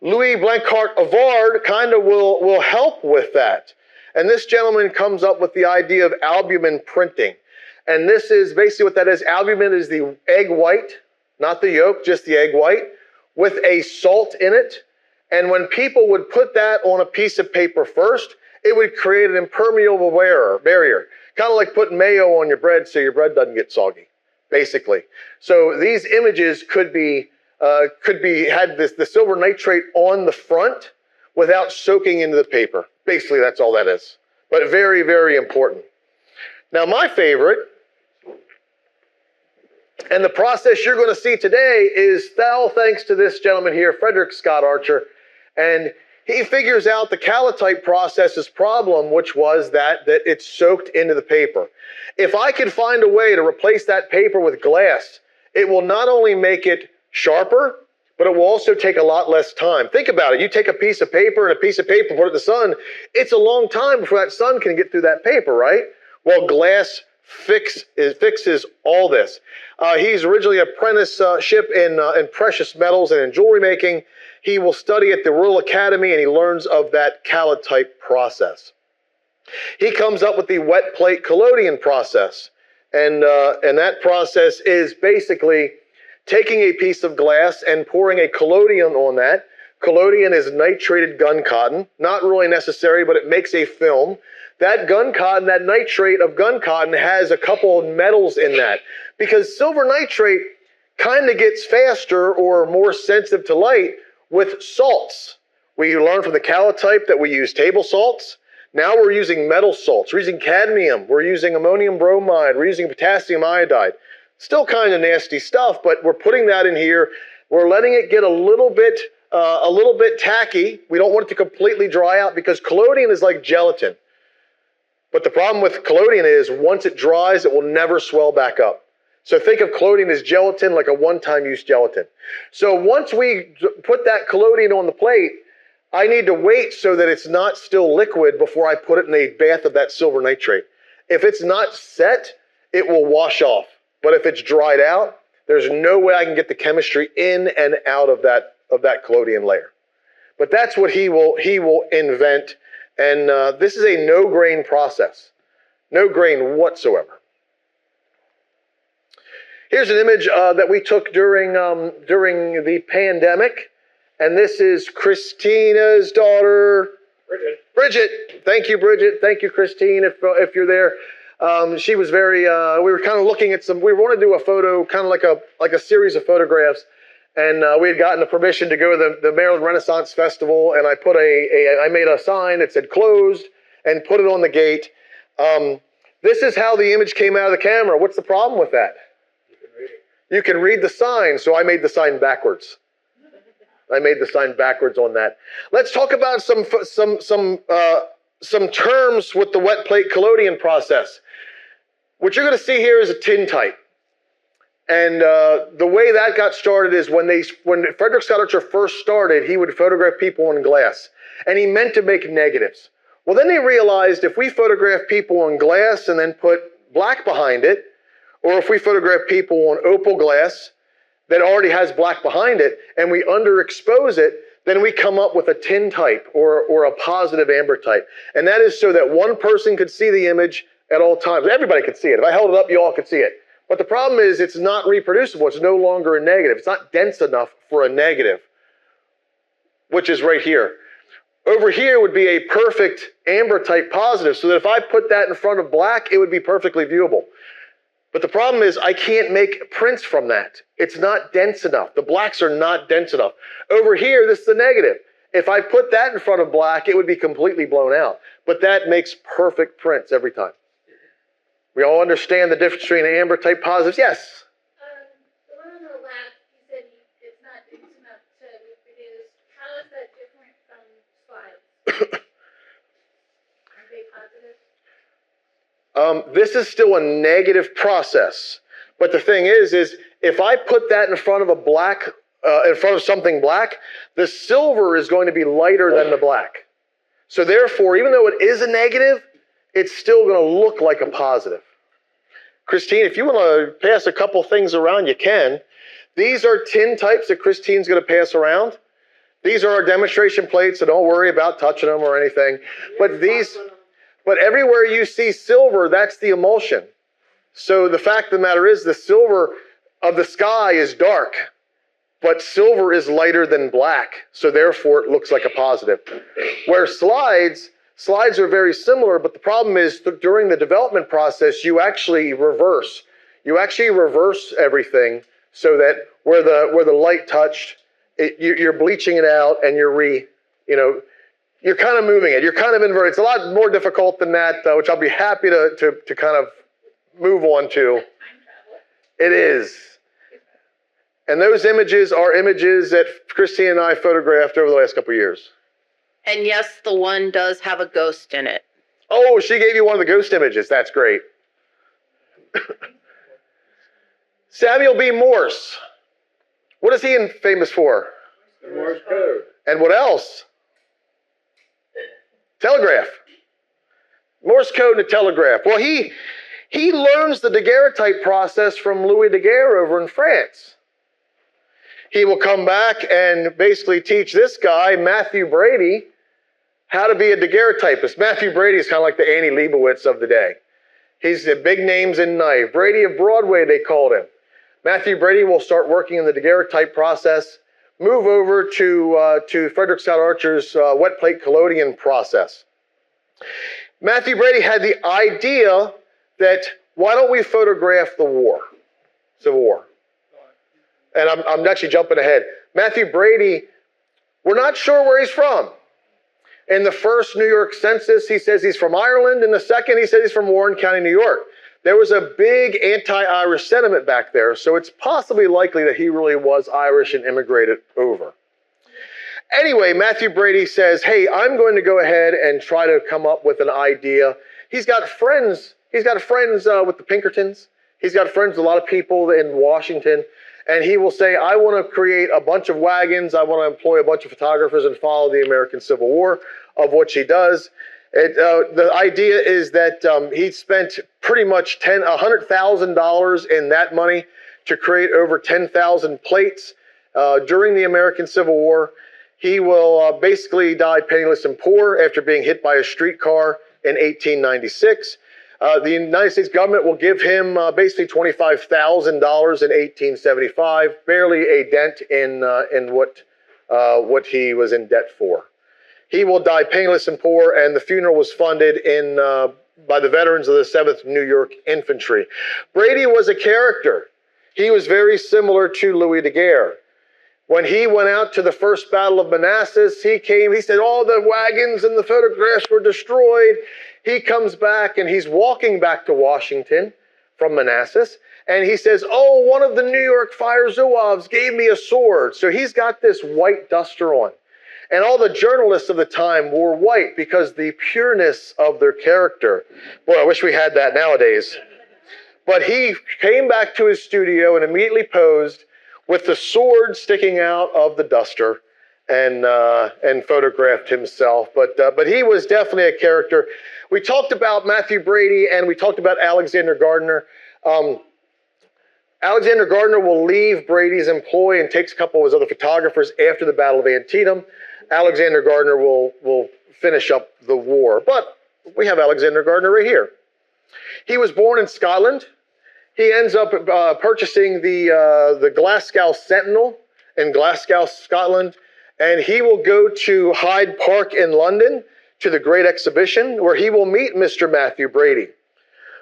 Louis Blanchard Avard kind of will help with that. And this gentleman comes up with the idea of albumin printing. And this is basically what that is. Albumin is the egg white, not the yolk, just the egg white, with a salt in it. And when people would put that on a piece of paper first, it would create an impermeable barrier. Kind of like putting mayo on your bread so your bread doesn't get soggy. basically. So these images could be had the silver nitrate on the front without soaking into the paper. Basically, that's all that is. But very, very important. Now, my favorite, and the process you're going to see today is all thanks to this gentleman here, Frederick Scott Archer, and he figures out the calotype process's problem, which was that it's soaked into the paper. If I can find a way to replace that paper with glass, it will not only make it sharper, but it will also take a lot less time. Think about it. You take a piece of paper and a piece of paper, put it in the sun. It's a long time before that sun can get through that paper, right? Well, glass fixes all this. He's originally an apprenticeship in precious metals and in jewelry making. He will study at the Royal Academy and he learns of that calotype process. He comes up with the wet plate collodion process. And that process is basically taking a piece of glass and pouring a collodion on that. Collodion is nitrated gun cotton. Not really necessary, but it makes a film. That gun cotton, that nitrate of gun cotton has a couple of metals in that. Because silver nitrate kind of gets faster or more sensitive to light with salts. We learned from the calotype that we use table salts. Now we're using metal salts. We're using cadmium. We're using ammonium bromide. We're using potassium iodide. Still kind of nasty stuff, but we're putting that in here. We're letting it get a little bit tacky. We don't want it to completely dry out because collodion is like gelatin. But the problem with collodion is once it dries, it will never swell back up. So think of collodion as gelatin, like a one-time use gelatin. So once we put that collodion on the plate, I need to wait so that it's not still liquid before I put it in a bath of that silver nitrate. If it's not set, it will wash off. But if it's dried out, there's no way I can get the chemistry in and out of that collodion layer. But that's what he will invent. And this is a no-grain process. No grain whatsoever. Here's an image that we took during the pandemic. And this is Christina's daughter, Bridget. Thank you, Bridget. Thank you, Christine, if you're there. She was very, we were kind of looking at we want to do a photo, kind of like a series of photographs. And we had gotten the permission to go to the Maryland Renaissance Festival. And I put I made a sign that said closed and put it on the gate. This is how the image came out of the camera. What's the problem with that? You can read the sign. So I made the sign backwards. I made the sign backwards on that. Let's talk about some terms with the wet plate collodion process. What you're going to see here is a tintype. And the way that got started is when Frederick Scott Archer first started, he would photograph people on glass. And he meant to make negatives. Well, then they realized if we photograph people on glass and then put black behind it, or if we photograph people on opal glass that already has black behind it, and we underexpose it, then we come up with a tintype or a positive amber type. And that is so that one person could see the image at all times. Everybody could see it. If I held it up, you all could see it. But the problem is it's not reproducible. It's no longer a negative. It's not dense enough for a negative, which is right here. Over here would be a perfect amber type positive, so that if I put that in front of black, it would be perfectly viewable. But the problem is I can't make prints from that. It's not dense enough. The blacks are not dense enough. Over here, this is the negative. If I put that in front of black, it would be completely blown out. But that makes perfect prints every time. We all understand the difference between amber type positives? Yes? The one on the left, you said it's not dense enough to reproduce. How is that different from slides? Are they positive? This is still a negative process. But the thing is if I put that in front of in front of something black, the silver is going to be lighter than the black. So therefore, even though it is a negative, it's still going to look like a positive. Christine, if you want to pass a couple things around, you can. These are tintypes that Christine's going to pass around. These are our demonstration plates, so don't worry about touching them or anything. But everywhere you see silver, that's the emulsion. So the fact of the matter is the silver of the sky is dark, but silver is lighter than black. So therefore, it looks like a positive. Where slides are very similar, but the problem is during the development process, you actually reverse. You actually reverse everything so that where the light touched, you're bleaching it out and you're kind of moving it. You're kind of inverted. It's a lot more difficult than that, which I'll be happy to kind of move on to. It is. And those images are images that Christine and I photographed over the last couple of years. And yes, the one does have a ghost in it. Oh, she gave you one of the ghost images. That's great. Samuel B. Morse. What is he famous for? The Morse code. And what else? Telegraph. Morse code and a telegraph. Well, he learns the daguerreotype process from Louis Daguerre over in France. He will come back and basically teach this guy, Matthew Brady, how to be a daguerreotypist. Matthew Brady is kind of like the Annie Leibovitz of the day. He's the big names in knife. Brady of Broadway, they called him. Matthew Brady will start working in the daguerreotype process, move over to Frederick Scott Archer's wet plate collodion process. Matthew Brady had the idea that why don't we photograph the war, Civil War? And I'm actually jumping ahead. Matthew Brady, we're not sure where he's from. In the first New York census, he says he's from Ireland. In the second, he says he's from Warren County, New York. There was a big anti-Irish sentiment back there, so it's possibly likely that he really was Irish and immigrated over. Anyway, Matthew Brady says, hey, I'm going to go ahead and try to come up with an idea. He's got friends. He's got friends with the Pinkertons. He's got friends with a lot of people in Washington. And he will say, I want to create a bunch of wagons. I want to employ a bunch of photographers and follow the American Civil War, of which he does. The idea is that he spent pretty much $100,000 in that money to create over 10,000 plates during the American Civil War. He will basically die penniless and poor after being hit by a streetcar in 1896. The United States government will give him basically $25,000 in 1875, barely a dent in what he was in debt for. He will die penniless and poor, and the funeral was funded by the veterans of the 7th New York Infantry. Brady was a character. He was very similar to Louis Daguerre. When he went out to the first Battle of Manassas, he said all the wagons and the photographs were destroyed. He comes back and he's walking back to Washington from Manassas. And he says, oh, one of the New York Fire Zouaves gave me a sword. So he's got this white duster on. And all the journalists of the time wore white because the pureness of their character. Boy, I wish we had that nowadays. But he came back to his studio and immediately posed with the sword sticking out of the duster and photographed himself. But he was definitely a character. We talked about Matthew Brady and we talked about Alexander Gardner. Alexander Gardner will leave Brady's employ and takes a couple of his other photographers after the Battle of Antietam. Alexander Gardner will finish up the war. But we have Alexander Gardner right here. He was born in Scotland. He ends up purchasing the Glasgow Sentinel in Glasgow, Scotland. And he will go to Hyde Park in London to the Great Exhibition, where he will meet Mr. Matthew Brady.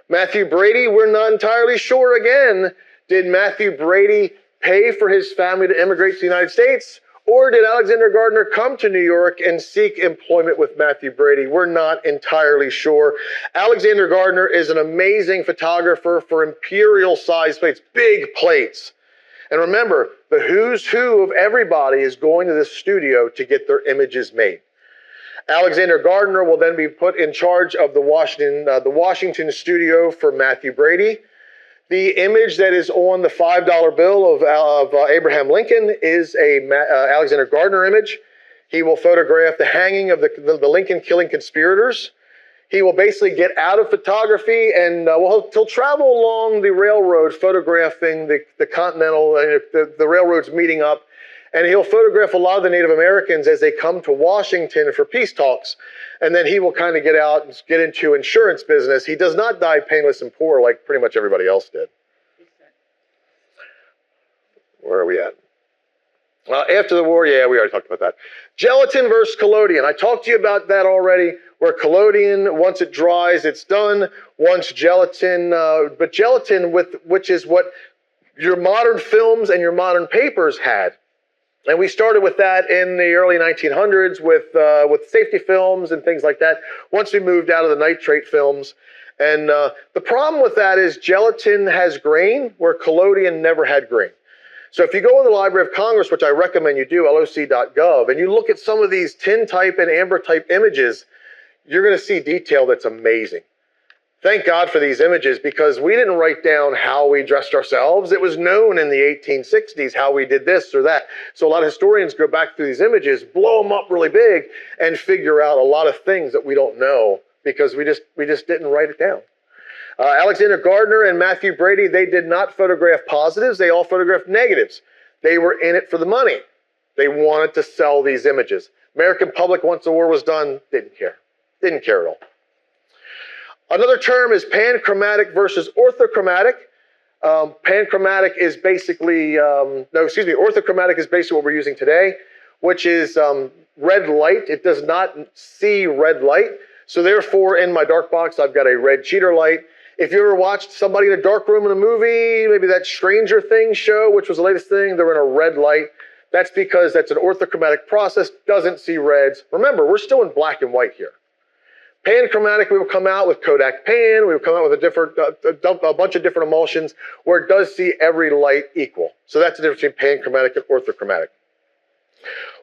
Matthew Brady, we're not entirely sure again, did Matthew Brady pay for his family to immigrate to the United States? Or did Alexander Gardner come to New York and seek employment with Matthew Brady? We're not entirely sure. Alexander Gardner is an amazing photographer for imperial-sized plates, big plates. And remember, the who's who of everybody is going to this studio to get their images made. Alexander Gardner will then be put in charge of the Washington studio for Matthew Brady. The image that is on the $5 bill of Abraham Lincoln is a Alexander Gardner image. He will photograph the hanging of the Lincoln killing conspirators. He will basically get out of photography and he'll travel along the railroad photographing the Continental, the railroads meeting up. And he'll photograph a lot of the Native Americans as they come to Washington for peace talks. And then he will kind of get out and get into insurance business. He does not die penniless and poor like pretty much everybody else did. Where are we at? After the war, yeah, we already talked about that. Gelatin versus collodion. I talked to you about that already. where collodion, once it dries, it's done. Once gelatin, but gelatin, which is what your modern films and your modern papers had. And we started with that in the early 1900s with safety films and things like that, once we moved out of the nitrate films. And the problem with that is gelatin has grain, where collodion never had grain. So if you go in the Library of Congress, which I recommend you do, loc.gov, and you look at some of these tintype and amber type images, you're going to see detail that's amazing. Thank God for these images, because we didn't write down how we dressed ourselves. It was known in the 1860s how we did this or that. So a lot of historians go back through these images, blow them up really big, and figure out a lot of things that we don't know because we just didn't write it down. Alexander Gardner and Matthew Brady, they did not photograph positives. They all photographed negatives. They were in it for the money. They wanted to sell these images. American public, once the war was done, didn't care. Didn't care at all. Another term is panchromatic versus orthochromatic. Panchromatic is basically, orthochromatic is basically what we're using today, which is red light. It does not see red light. So therefore, in my dark box, I've got a red cheater light. If you ever watched somebody in a dark room in a movie, maybe that Stranger Things show, which was the latest thing, they're in a red light. That's because that's an orthochromatic process, doesn't see reds. Remember, we're still in black and white here. Panchromatic, we will come out with Kodak Pan. We will come out with a bunch of different emulsions where it does see every light equal. So that's the difference between panchromatic and orthochromatic.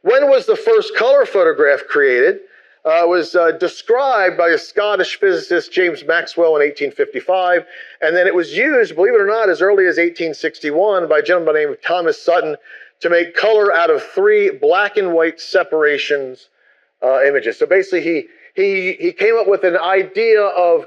When was the first color photograph created? It was described by a Scottish physicist, James Maxwell, in 1855. And then it was used, believe it or not, as early as 1861 by a gentleman by the name of Thomas Sutton to make color out of 3 black and white separations images. So basically, he came up with an idea of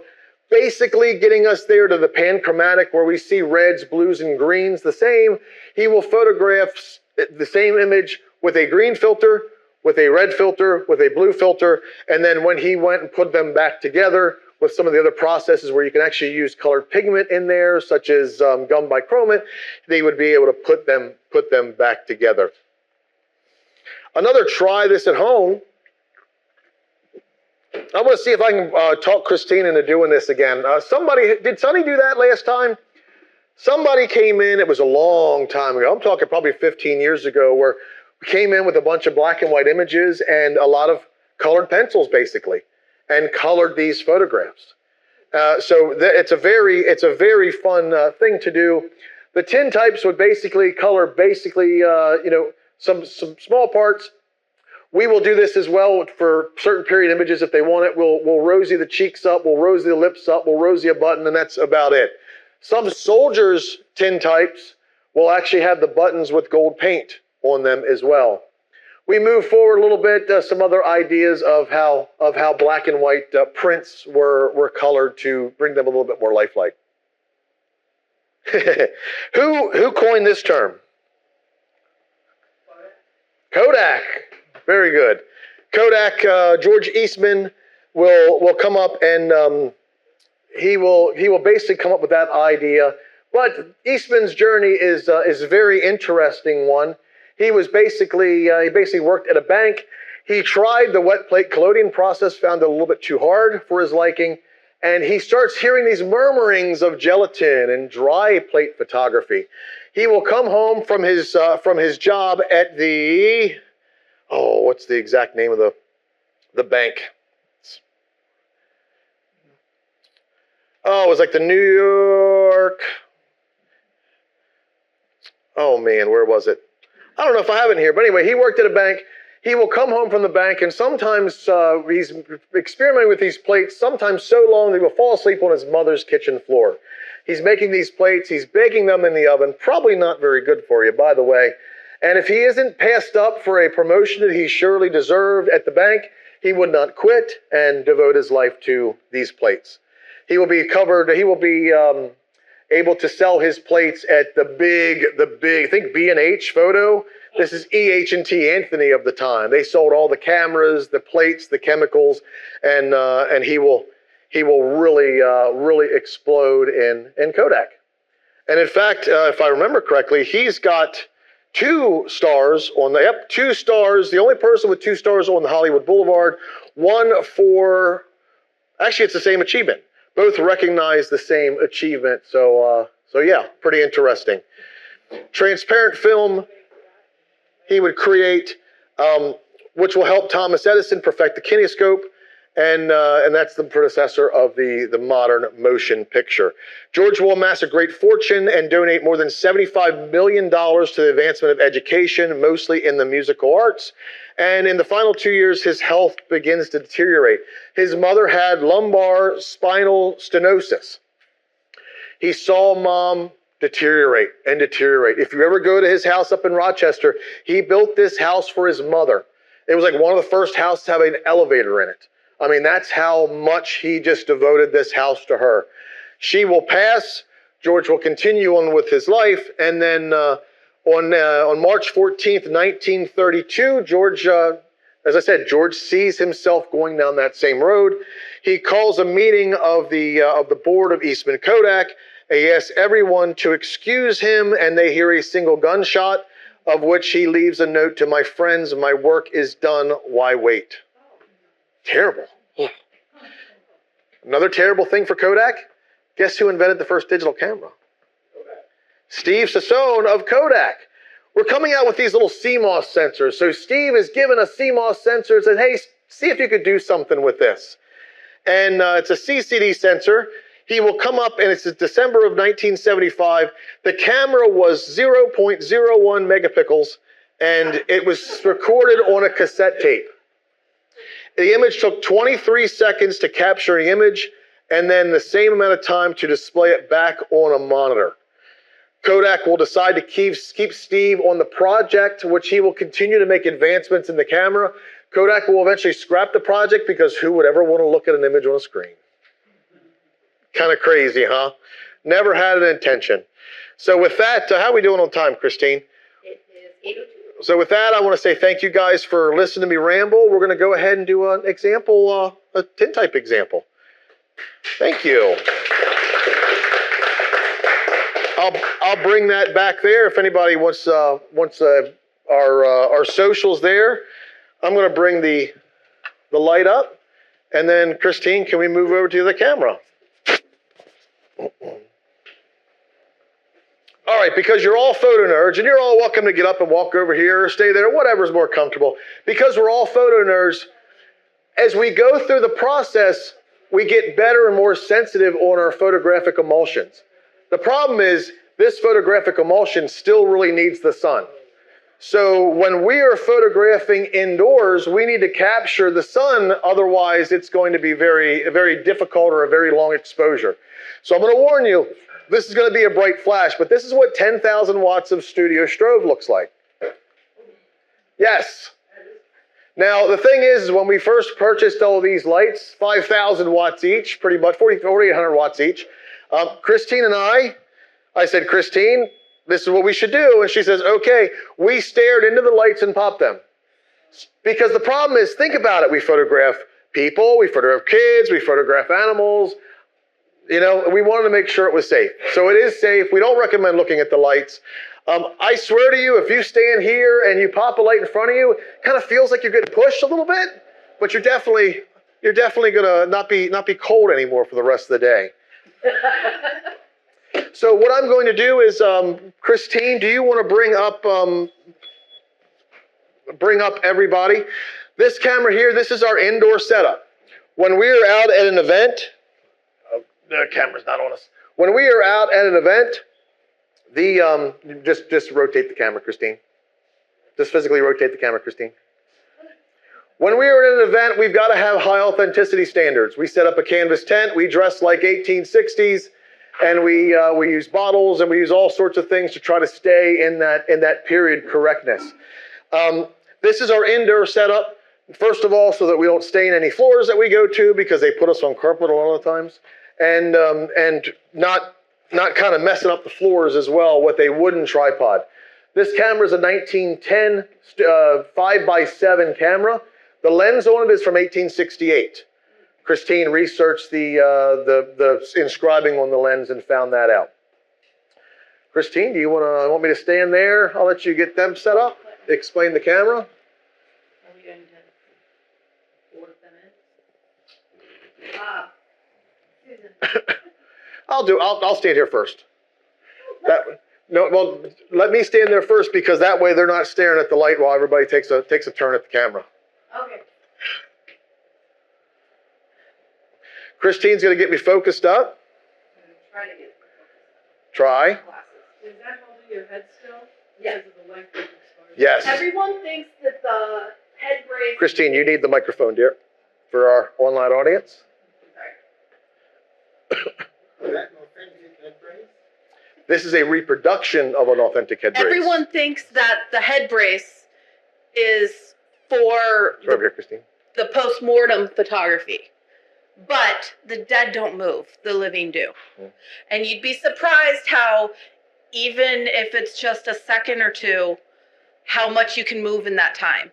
basically getting us there to the panchromatic, where we see reds, blues, and greens the same. He will photograph the same image with a green filter, with a red filter, with a blue filter, and then when he went and put them back together with some of the other processes where you can actually use colored pigment in there, such as gum bichromate, they would be able to put them back together. Another try this at home. I want to see if I can talk Christine into doing this again. Did Sonny do that last time? Somebody came in, it was a long time ago, I'm talking probably 15 years ago, where we came in with a bunch of black and white images and a lot of colored pencils, basically, and colored these photographs. It's a very fun thing to do. The tintypes would basically color some small parts. We will do this as well for certain period images if they want it. We'll rosy the cheeks up, we'll rosy the lips up, we'll rosy a button, and that's about it. Some soldiers' tintypes will actually have the buttons with gold paint on them as well. We move forward a little bit, some other ideas of how black and white prints were colored to bring them a little bit more lifelike. Who coined this term? Kodak. Very good. Kodak, George Eastman will come up and he will basically come up with that idea. But Eastman's journey is a very interesting one. He basically worked at a bank. He tried the wet plate collodion process, found it a little bit too hard for his liking, and he starts hearing these murmurings of gelatin and dry plate photography. He will come home from his job at the what's the exact name of the bank? Oh, it was like the New York. Oh man, where was it? I don't know if I have it here, but anyway, he worked at a bank. He will come home from the bank, and sometimes he's experimenting with these plates, sometimes so long that he will fall asleep on his mother's kitchen floor. He's making these plates, he's baking them in the oven, probably not very good for you, by the way. And if he isn't passed up for a promotion that he surely deserved at the bank, he would not quit and devote his life to these plates. He will be able to sell his plates at the big, I think B&H Photo. This is EH&T Anthony of the time. They sold all the cameras, the plates, the chemicals, and he will really explode in Kodak. And in fact, if I remember correctly, he's got 2 stars on the, 2 stars, the only person with 2 stars on the Hollywood Boulevard, one for, actually it's the same achievement. Both recognize the same achievement, so yeah, pretty interesting. Transparent film he would create, which will help Thomas Edison perfect the kinescope, and that's the predecessor of the modern motion picture. George will amass a great fortune and donate more than $75 million to the advancement of education, mostly in the musical arts. And in the final 2 years, his health begins to deteriorate. His mother had lumbar spinal stenosis. He saw mom deteriorate and deteriorate. If you ever go to his house up in Rochester, he built this house for his mother. It was like one of the first houses to have an elevator in it. I mean, that's how much he just devoted this house to her. She will pass. George will continue on with his life. And then on March 14th, 1932, George, as I said, George sees himself going down that same road. He calls a meeting of the board of Eastman Kodak. He asks everyone to excuse him, and they hear a single gunshot, of which he leaves a note to my friends, my work is done, why wait? Terrible. Another terrible thing for Kodak, guess who invented the first digital camera? Steve Sassone of Kodak. We're coming out with these little CMOS sensors. So Steve has given us CMOS sensors and said, hey, see if you could do something with this. And it's a CCD sensor. He will come up, and it's December of 1975. The camera was 0.01 megapixels, and it was recorded on a cassette tape. The image took 23 seconds to capture the image, and then the same amount of time to display it back on a monitor. Kodak will decide to keep Steve on the project, which he will continue to make advancements in the camera. Kodak will eventually scrap the project because who would ever want to look at an image on a screen? Kind of crazy, huh? Never had an intention. So with that, how are we doing on time, Christine? It is 82. So with that, I want to say thank you guys for listening to me ramble. We're going to go ahead and do an example, a Tintype example. Thank you. I'll bring that back there if anybody wants our socials there. I'm going to bring the light up, and then Christine, can we move over to the camera? All right, because you're all photo nerds, and you're all welcome to get up and walk over here or stay there, whatever's more comfortable. Because we're all photo nerds, as we go through the process, we get better and more sensitive on our photographic emulsions. The problem is this photographic emulsion still really needs the sun. So when we are photographing indoors, we need to capture the sun, otherwise it's going to be very, very difficult or a very long exposure. So I'm going to warn you, this is going to be a bright flash, but this is what 10,000 watts of studio strobe looks like. Yes. Now, the thing is when we first purchased all these lights, 5,000 watts each, pretty much 4,800 watts each, Christine and I said, Christine, this is what we should do. And she says, okay. We stared into the lights and popped them. Because the problem is, think about it. We photograph people, we photograph kids, we photograph animals. You know, we wanted to make sure it was safe. So it is safe. We don't recommend looking at the lights. I swear to you, if you stand here and you pop a light in front of you, it kind of feels like you're getting pushed a little bit, but you're definitely gonna not be cold anymore for the rest of the day. So what I'm going to do is, Christine, do you want to bring up everybody? This camera here, this is our indoor setup. When we are out at an event, the camera's not on us. When we are out at an event, just rotate the camera, Christine. Just physically rotate the camera, Christine. When we are at an event, we've got to have high authenticity standards. We set up a canvas tent, we dress like 1860s, and we use bottles and we use all sorts of things to try to stay in that period correctness. This is our indoor setup. First of all, so that we don't stain any floors that we go to, because they put us on carpet a lot of the times. And not kind of messing up the floors as well with a wooden tripod. This camera is a 1910 5x7 camera. The lens on it is from 1868. Christine researched the inscribing on the lens and found that out. Christine, do you want me to stand there? I'll let you get them set up. Explain the camera. Are we going to 4 minutes? Susan. I'll stand here first. No, well, let me stand there first because that way they're not staring at the light while everybody takes a turn at the camera. Okay. Christine's going to get me focused up. Try to get Try. glasses. Is that holding your head still? Yes. Because of the length of exposure? Yes. Everyone thinks that the head brace. Christine, you need the microphone, dear, for our online audience. Is that an authentic head brace? This is a reproduction of an authentic head brace. Everyone thinks that the head brace is for It's over here, Christine. the post-mortem photography. But the dead don't move, the living do. Mm. And you'd be surprised how, even if it's just a second or two, how much you can move in that time.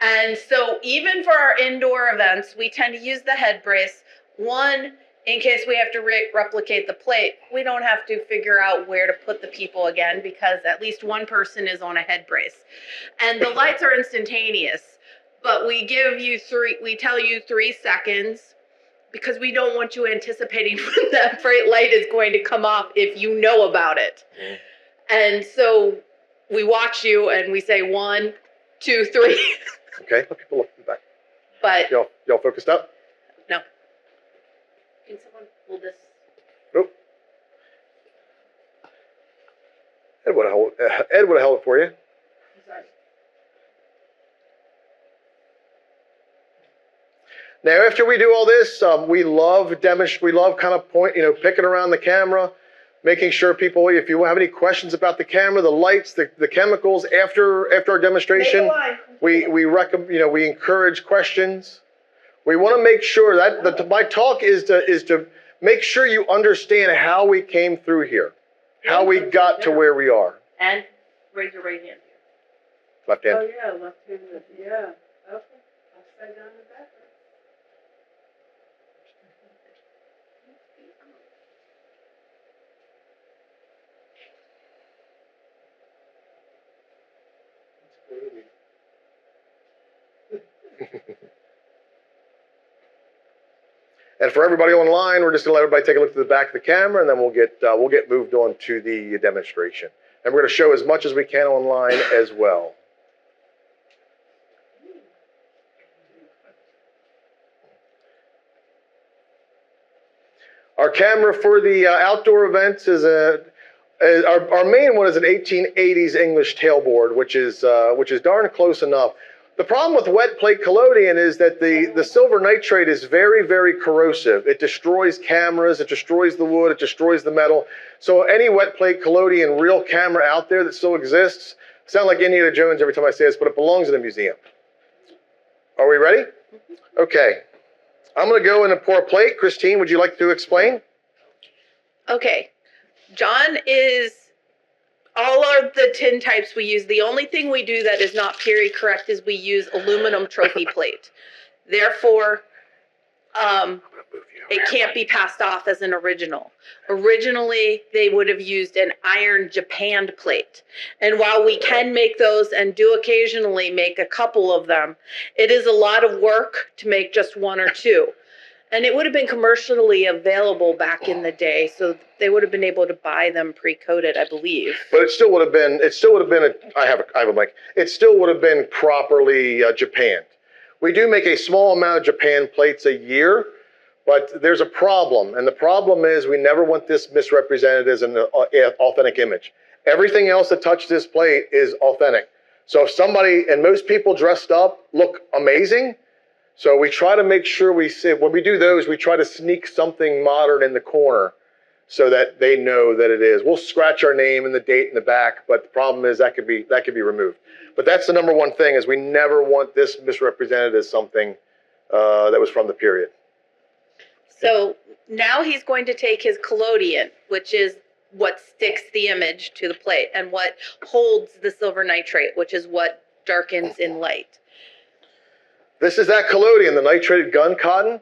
And so even for our indoor events, we tend to use the head brace. One, in case we have to replicate the plate, we don't have to figure out where to put the people again because at least one person is on a head brace. And the lights are instantaneous, but we tell you 3 seconds because we don't want you anticipating when that bright light is going to come off if you know about it. Mm. And And so we watch you and we say 1, 2, 3. okay, let people look back. But Y'all focused up? no. Can someone hold this? Nope. Ed would have held it for you. I'm sorry. Now, after we do all this, we love kind of picking around the camera, making sure people, if you have any questions about the camera, the lights, the chemicals after our demonstration, we encourage questions. We want to make sure that my talk is to make sure you understand how we came through here, how we got to where we are. And raise your right hand. Left hand. Oh, yeah, left-handed, yeah. Okay, upside down and backwards. And for everybody online, we're just going to let everybody take a look to the back of the camera, and then we'll get moved on to the demonstration. And we're going to show as much as we can online as well. Our camera for the outdoor events is our main one is an 1880s English tailboard, which is darn close enough. The problem with wet plate collodion is that the silver nitrate is very, very corrosive. It destroys cameras, it destroys the wood, it destroys the metal. So any wet plate collodion real camera out there that still exists, sound like Indiana Jones every time I say this, but it belongs in a museum. Are we ready? Okay. I'm going to go in and pour a plate. Christine, would you like to explain? Okay. John is all of the tin types we use. The only thing we do that is not period correct is we use aluminum trophy plate. Therefore, it can't be passed off as an original. Originally, they would have used an iron japanned plate. And while we can make those and do occasionally make a couple of them, it is a lot of work to make just 1 or 2. And it would have been commercially available back in the day, so they would have been able to buy them pre-coated, I believe. But it still would have been I have a mic. It still would have been properly japanned. We do make a small amount of Japan plates a year, but there's a problem. And the problem is we never want this misrepresented as an authentic image. Everything else that touched this plate is authentic. So if somebody, and most people dressed up look amazing, so we try to make sure when we do those, we try to sneak something modern in the corner so that they know that it is. We'll scratch our name and the date in the back, but the problem is that could be removed. But that's the number one thing is we never want this misrepresented as something that was from the period. So now he's going to take his collodion, which is what sticks the image to the plate and what holds the silver nitrate, which is what darkens in light. This is that collodion, the nitrated gun cotton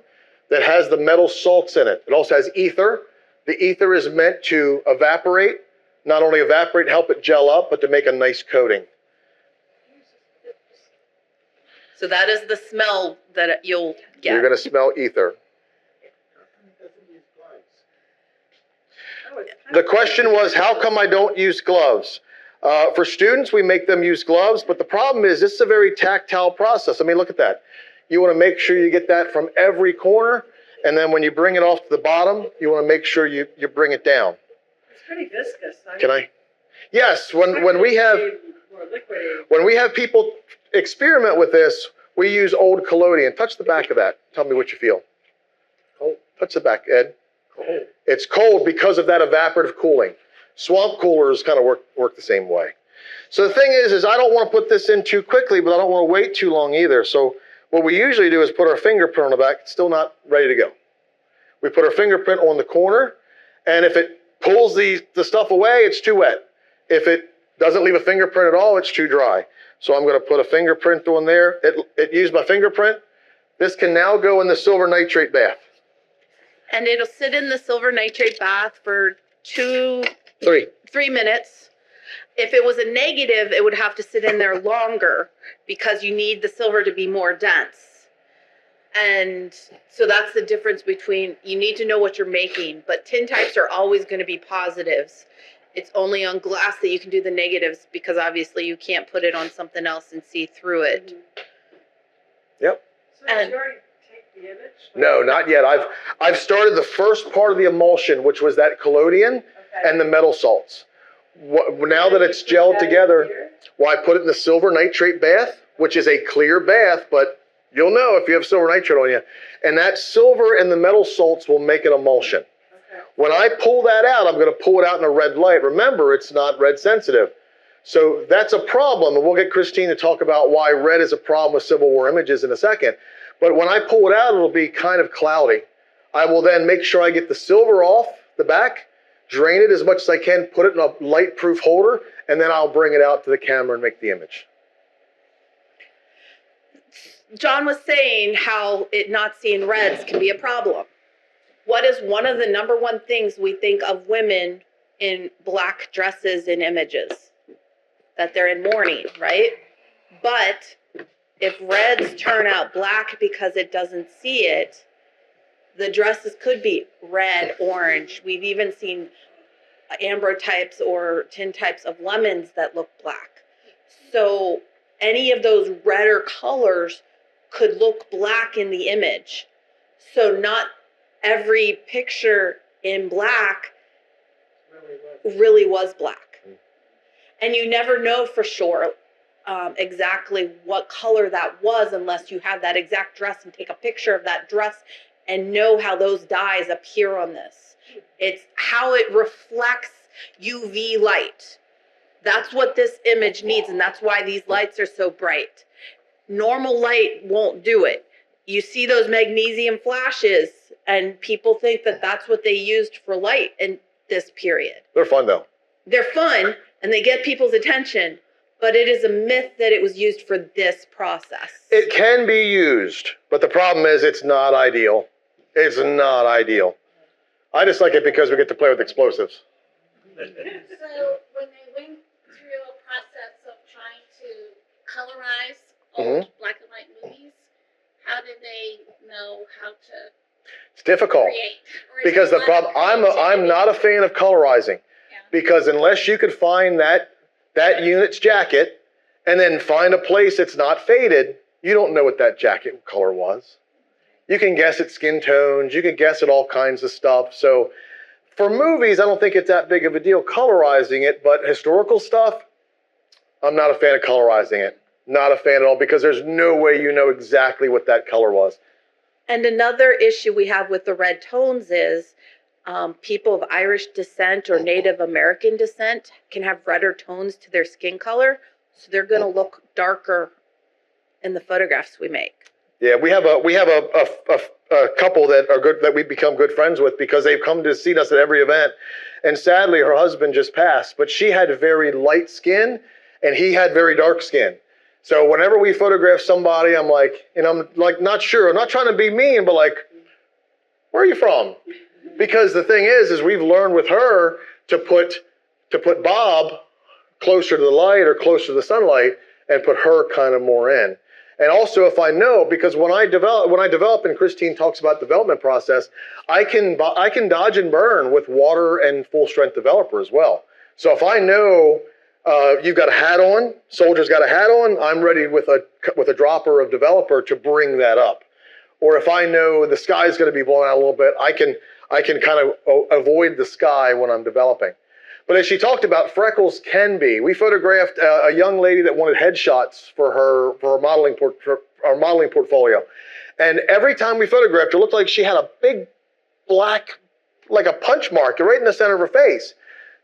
that has the metal salts in it. It also has ether. The ether is meant to evaporate, not only evaporate, help it gel up, but to make a nice coating. So that is the smell that you'll get. You're going to smell ether. The question was, how come I don't use gloves? For students, we make them use gloves, but the problem is this is a very tactile process. I mean, look at that. You want to make sure you get that from every corner, and then when you bring it off to the bottom, you want to make sure you bring it down. It's pretty viscous. Can I? Yes, when we have people experiment with this, we use old collodion. Touch the back of that. Tell me what you feel. Cold. Touch the back, Ed. Cold. It's cold because of that evaporative cooling. Swamp coolers kind of work the same way. So the thing is I don't want to put this in too quickly, but I don't want to wait too long either. So what we usually do is put our fingerprint on the back. It's still not ready to go. We put our fingerprint on the corner, and if it pulls the stuff away, it's too wet. If it doesn't leave a fingerprint at all, it's too dry. So I'm going to put a fingerprint on there. It used my fingerprint. This can now go in the silver nitrate bath. And it'll sit in the silver nitrate bath for 3 minutes. If it was a negative, it would have to sit in there longer because you need the silver to be more dense. And so that's the difference between, you need to know what you're making, but tintypes are always going to be positives. It's only on glass that you can do the negatives because obviously you can't put it on something else and see through it. Yep. So did you already take the image? No, not yet. I've started the first part of the emulsion, which was that collodion and the metal salts. Now that it's gelled together, I put it in the silver nitrate bath, which is a clear bath, but you'll know if you have silver nitrate on you. And that silver and the metal salts will make an emulsion. When I pull that out, I'm going to pull it out in a red light. Remember, it's not red sensitive. So that's a problem. And we'll get Christine to talk about why red is a problem with Civil War images in a second. But when I pull it out, it'll be kind of cloudy. I will then make sure I get the silver off the back, drain it as much as I can, put it in a light-proof holder, and then I'll bring it out to the camera and make the image. John was saying how it not seeing reds can be a problem. What is one of the #1 things we think of women in black dresses in images? That they're in mourning, right? But if reds turn out black because it doesn't see it, the dresses could be red, orange. We've even seen ambrotypes or tintypes of lemons that look black. So any of those redder colors could look black in the image. So not every picture in black really was black. And you never know for sure exactly what color that was unless you have that exact dress and take a picture of that dress and know how those dyes appear on this. It's how it reflects UV light. That's what this image needs, and that's why these lights are so bright. Normal light won't do it. You see those magnesium flashes, and people think that that's what they used for light in this period. They're fun, though. They're fun, and they get people's attention, but it is a myth that it was used for this process. It can be used, but the problem is it's not ideal. It's not ideal. I just like it because we get to play with explosives. So when they went through a process of trying to colorize old black and white movies, how did they know how to It's difficult create? Or is because it the a lot of problem, I'm not a fan of colorizing because unless you could find that unit's jacket and then find a place that's not faded, you don't know what that jacket color was. You can guess at skin tones, you can guess at all kinds of stuff. So for movies, I don't think it's that big of a deal colorizing it, but historical stuff, I'm not a fan of colorizing it. Not a fan at all because there's no way you know exactly what that color was. And another issue we have with the red tones is people of Irish descent or Native American descent can have redder tones to their skin color, so they're going to look darker in the photographs we make. Yeah, we have a couple that are good that we become good friends with because they've come to see us at every event. And sadly, her husband just passed, but she had very light skin and he had very dark skin. So whenever we photograph somebody, I'm like, not sure. I'm not trying to be mean, but like, where are you from? Because the thing is we've learned with her to put Bob closer to the light or closer to the sunlight and put her kind of more in. And also if I know, because when I develop and Christine talks about development process, I can dodge and burn with water and full strength developer as well. So if I know you've got a hat on, Soldier's got a hat on, I'm ready with a dropper of developer to bring that up. Or if I know the sky is going to be blowing out a little bit, I can kind of avoid the sky when I'm developing. But as she talked about, freckles can be. We photographed a young lady that wanted headshots for her modeling portfolio, and every time we photographed her, it looked like she had a big black, like a punch mark right in the center of her face.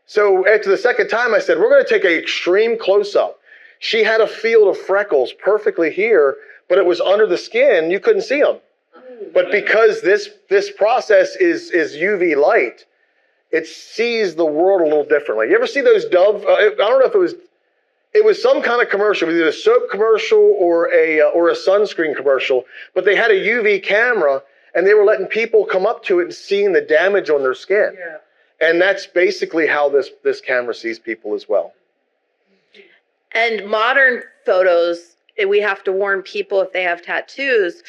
So after the second time, I said, we're going to take an extreme close-up. She had a field of freckles perfectly here, but it was under the skin. You couldn't see them. But because this process is UV light, it sees the world a little differently. You ever see those Dove? I don't know if it was some kind of commercial, either a soap commercial or a sunscreen commercial, but they had a UV camera and they were letting people come up to it and seeing the damage on their skin. Yeah. And that's basically how this camera sees people as well. And modern photos, we have to warn people if they have tattoos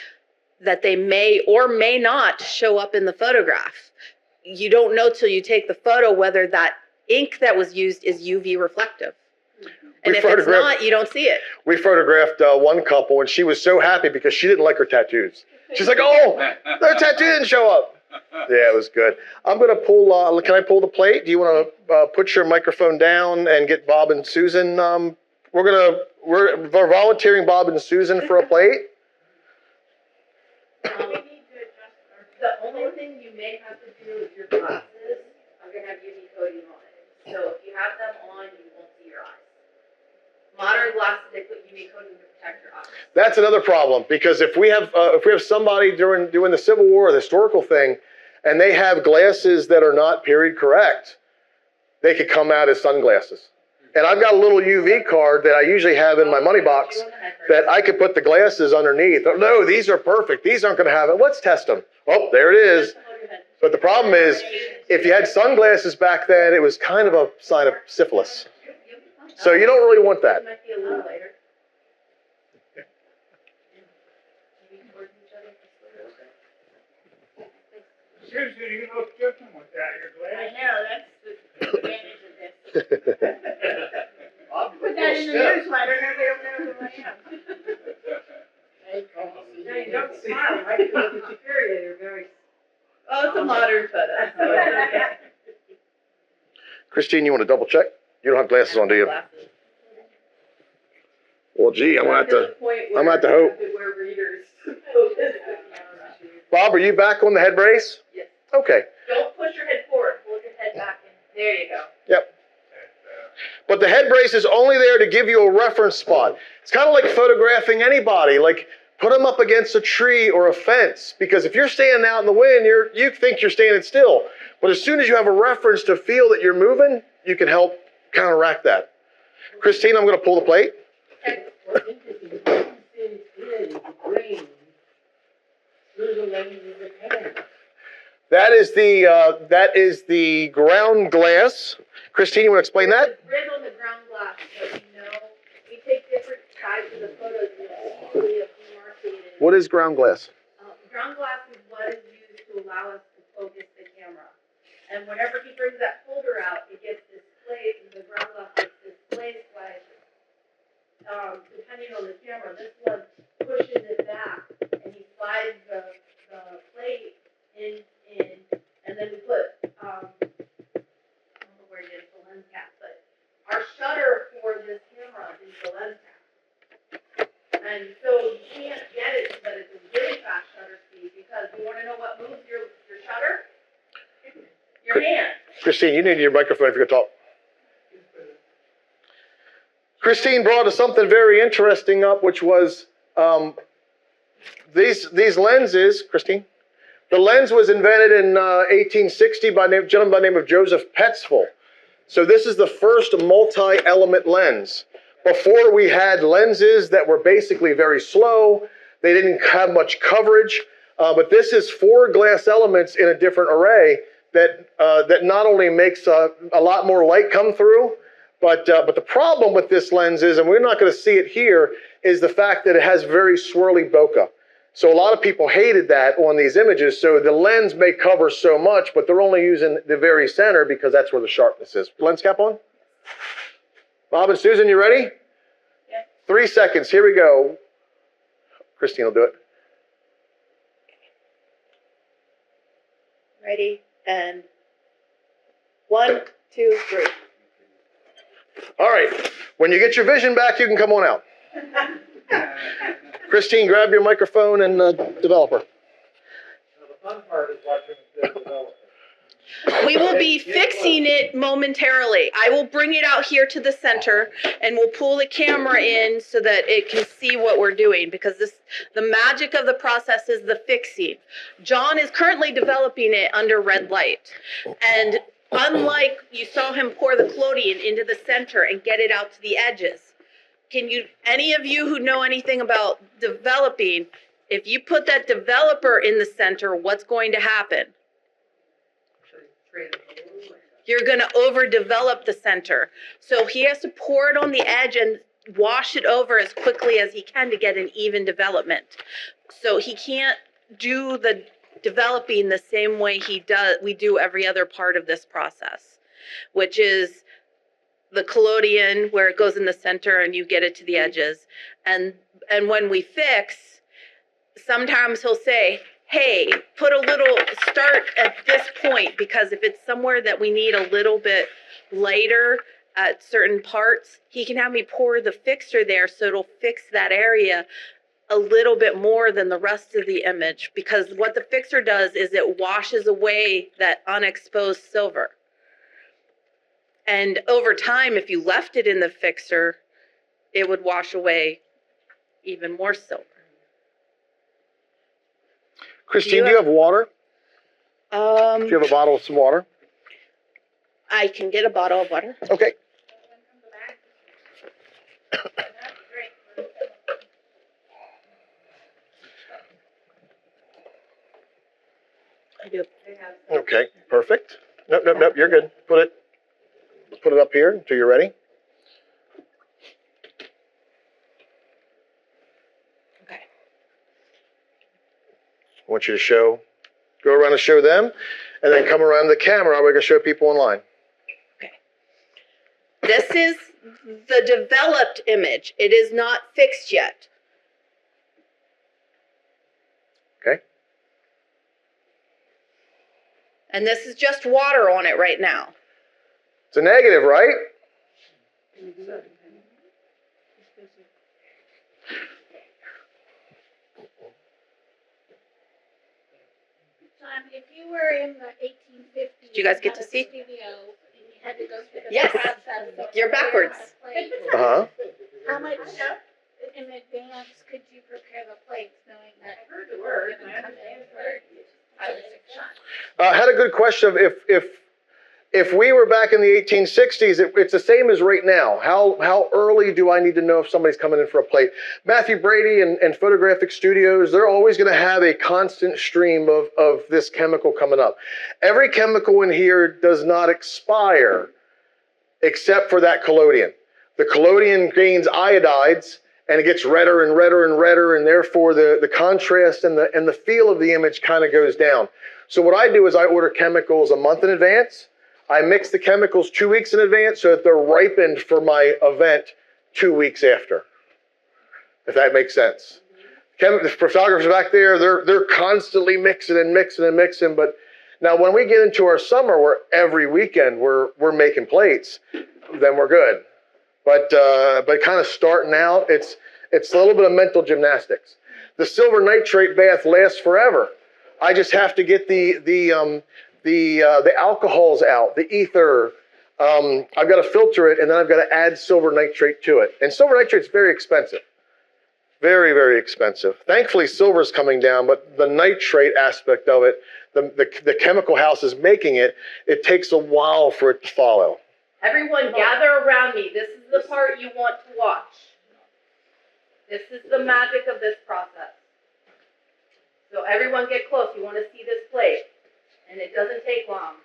that they may or may not show up in the photograph. You don't know till you take the photo whether that ink that was used is UV reflective. And if it's not, you don't see it. We photographed one couple, and she was so happy because she didn't like her tattoos. She's like, oh, their tattoo didn't show up. Yeah, it was good. I'm going to pull, can I pull the plate? Do you want to put your microphone down and get Bob and Susan? We're volunteering Bob and Susan for a plate. The only thing you may have to do is your glasses are going to have UV coating on it. So if you have them on, you won't see your eyes. Modern glasses, they put UV coating to protect your eyes. That's another problem, because if we have somebody doing the Civil War or the historical thing, and they have glasses that are not period correct, they could come out as sunglasses. And I've got a little UV card that I usually have in my money box that I could put the glasses underneath. No, these are perfect. These aren't going to have it. Let's test them. Oh, there it is. But the problem is, if you had sunglasses back then, it was kind of a sign of syphilis. So you don't really want that. Might be a little later. Susan, you look different without your I glasses. know, that's the advantage of this. Put that in the newsletter, nobody will know who I am. No, you don't smile, right? You look superior, you're very. Oh, it's a modern photo. So it's okay. Christine, you want to double check? You don't have glasses on, do you? Well, gee, I'm going to have to hope. Wear readers. Bob, are you back on the head brace? Yes. Okay. Don't push your head forward. Pull your head back in. There you go. Yep. But the head brace is only there to give you a reference spot. It's kind of like photographing anybody. Like, put them up against a tree or a fence, because if you're standing out in the wind, you think you're standing still. But as soon as you have a reference to feel that you're moving, you can help counteract that. Christine, I'm going to pull the plate. That is the ground glass. Christine, you want to explain that? Grid on the ground glass, so you know, we take different sides of the photos and we have demarcated. What is ground glass? Ground glass is what is used to allow us to focus the camera. And whenever he brings that folder out, it gets displayed, and the ground glass gets displayed by, depending on the camera. This one pushes it back, and he slides the plate in, and then we put, I don't know where it is, the lens cap, but our shutter for this camera is the lens cap. And so you can't get it, but it's a really fast shutter speed, because you want to know what moves your shutter? Your hand. Christine, you need your microphone if you're going to talk. Christine brought us something very interesting up, which was these lenses, Christine. The lens was invented in 1860 by a gentleman by the name of Joseph Petzval. So this is the first multi-element lens. Before, we had lenses that were basically very slow. They didn't have much coverage. But this is 4 glass elements in a different array that not only makes a lot more light come through, but the problem with this lens is, and we're not going to see it here, is the fact that it has very swirly bokeh. So a lot of people hated that on these images. So the lens may cover so much, but they're only using the very center because that's where the sharpness is. Lens cap on? Bob and Susan, you ready? Yeah. 3 seconds. Here we go. Christine will do it. Ready? And 1, 2, 3. All right. When you get your vision back, you can come on out. Christine, grab your microphone and developer. Now, the fun part is watching the developer. We will be fixing it momentarily. I will bring it out here to the center and we'll pull the camera in so that it can see what we're doing, because the magic of the process is the fixing. John is currently developing it under red light. And unlike you saw him pour the collodion into the center and get it out to the edges, any of you who know anything about developing, if you put that developer in the center, what's going to happen? You're going to overdevelop the center. So he has to pour it on the edge and wash it over as quickly as he can to get an even development. So he can't do the developing the same way we do every other part of this process, which is the collodion where it goes in the center and you get it to the edges. And when we fix, sometimes he'll say, hey, put a little, start at this point, because if it's somewhere that we need a little bit lighter at certain parts, he can have me pour the fixer there so it'll fix that area a little bit more than the rest of the image, because what the fixer does is it washes away that unexposed silver. And over time, if you left it in the fixer, it would wash away even more silver. Christine, do you have water? Do you have a bottle of some water? I can get a bottle of water. Okay. I do. Okay, perfect. Nope, you're good. Put it up here until you're ready. Okay. I want you to go around and show them, and then come around the camera. We're going to show people online. Okay. This is the developed image. It is not fixed yet. Okay. And this is just water on it right now. It's a negative, right? John, if you were in the 1850s, Did you guys get to see? Studio, and you had to go through the Yes. process of You're backwards. Uh-huh. How much in advance could you prepare the plates, knowing that you were going to come in for 5 or 6 shots? I had a good question of if we were back in the 1860s, it's the same as right now. How early do I need to know if somebody's coming in for a plate? Matthew Brady and Photographic Studios, they're always going to have a constant stream of this chemical coming up. Every chemical in here does not expire except for that collodion. The collodion gains iodides, and it gets redder and redder and redder, and therefore the contrast and the feel of the image kind of goes down. So what I do is I order chemicals a month in advance. I mix the chemicals 2 weeks in advance so that they're ripened for my event 2 weeks after, if that makes sense. The photographers back there, they're constantly mixing and mixing and mixing. But now when we get into our summer where every weekend we're making plates, then we're good. But kind of starting out, it's a little bit of mental gymnastics. The silver nitrate bath lasts forever. I just have to get the alcohols out, the ether. I've got to filter it, and then I've got to add silver nitrate to it. And silver nitrate's very expensive. Very, very expensive. Thankfully, silver's coming down, but the nitrate aspect of it, the chemical house is making it, it takes a while for it to follow. Everyone gather around me. This is the part you want to watch. This is the magic of this process. So everyone get close, you wanna see this plate, and it doesn't take long.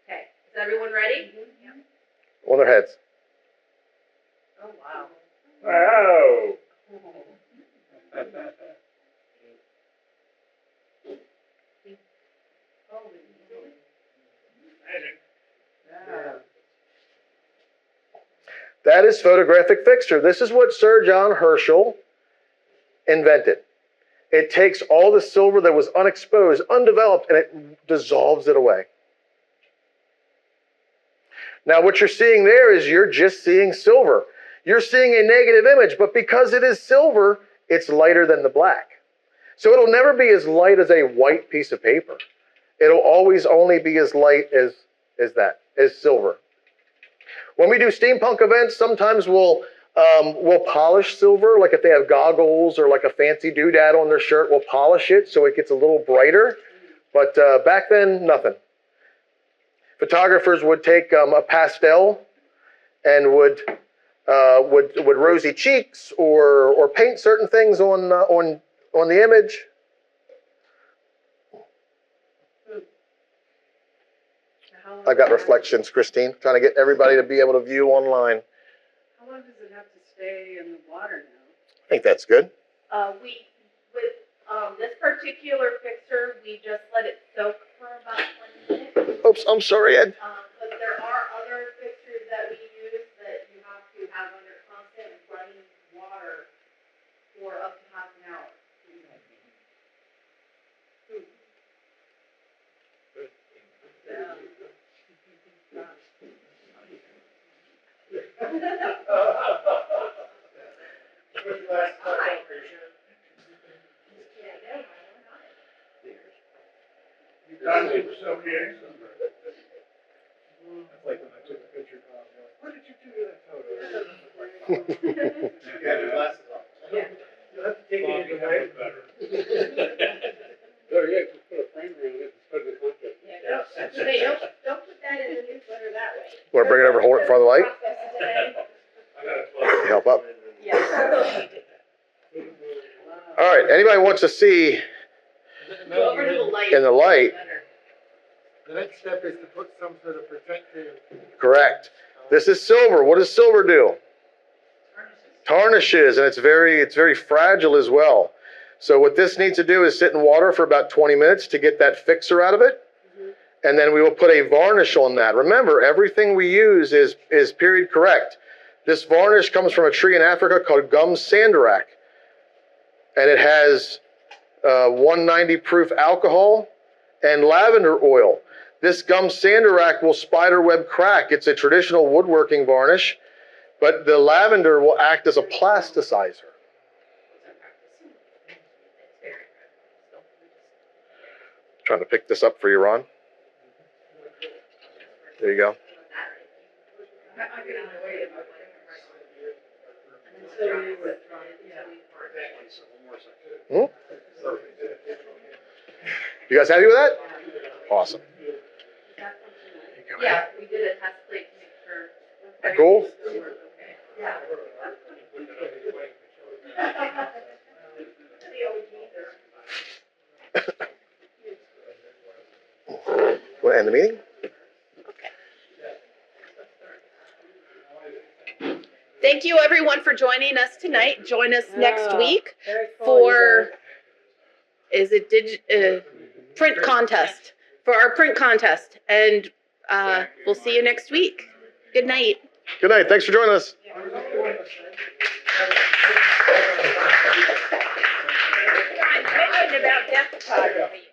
Okay, is everyone ready? On their heads. Oh, wow. Wow. That is photographic fixture. This is what Sir John Herschel invented. It takes all the silver that was unexposed, undeveloped, and it dissolves it away. Now, what you're seeing there is you're just seeing silver. You're seeing a negative image, but because it is silver, it's lighter than the black. So it'll never be as light as a white piece of paper. It'll always only be as light as silver. When we do steampunk events, sometimes we'll polish silver, like if they have goggles or like a fancy doodad on their shirt, we'll polish it so it gets a little brighter. But back then, nothing. Photographers would take a pastel and would rosy cheeks or paint certain things on the image. I've got reflections, Christine, trying to get everybody to be able to view online. How long does it have to stay in the water now? I think that's good. With this particular fixture, we just let it soak for about 20 minutes. Oops, I'm sorry, Ed. But there are other fixtures that we use that you have to have under constant running water for up to half an hour. Done it for so years. That's like when I took a picture of, what did you do to that photo? You got your glasses off. You'll have to take it in the way. There you go, just put a frame around it and put it in the context. Hey, don't put that in the newsletter that way. Want to bring it over, hold it in front of the light? Process today. I got it close. Help up. Yeah. All right, anybody wants to see Go over to the light. in the light? The next step is to put some sort of protective. Correct. This is silver. What does silver do? Tarnishes, and it's very fragile as well. So what this needs to do is sit in water for about 20 minutes to get that fixer out of it. And then we will put a varnish on that. Remember, everything we use is period correct. This varnish comes from a tree in Africa called gum sandarac. And it has 190 proof alcohol and lavender oil. This gum sandarac will spiderweb crack. It's a traditional woodworking varnish, but the lavender will act as a plasticizer. Trying to pick this up for you, Ron. There you go. Hmm? You guys happy with that? Awesome. Yeah, we did a test plate to make sure. Cool. Yeah. Want to end the meeting? Thank you, everyone, for joining us tonight. Join us next week Very cool, for, print contest, for our print contest. And we'll see you next week. Good night. Good night. Thanks for joining us. Question about death photography.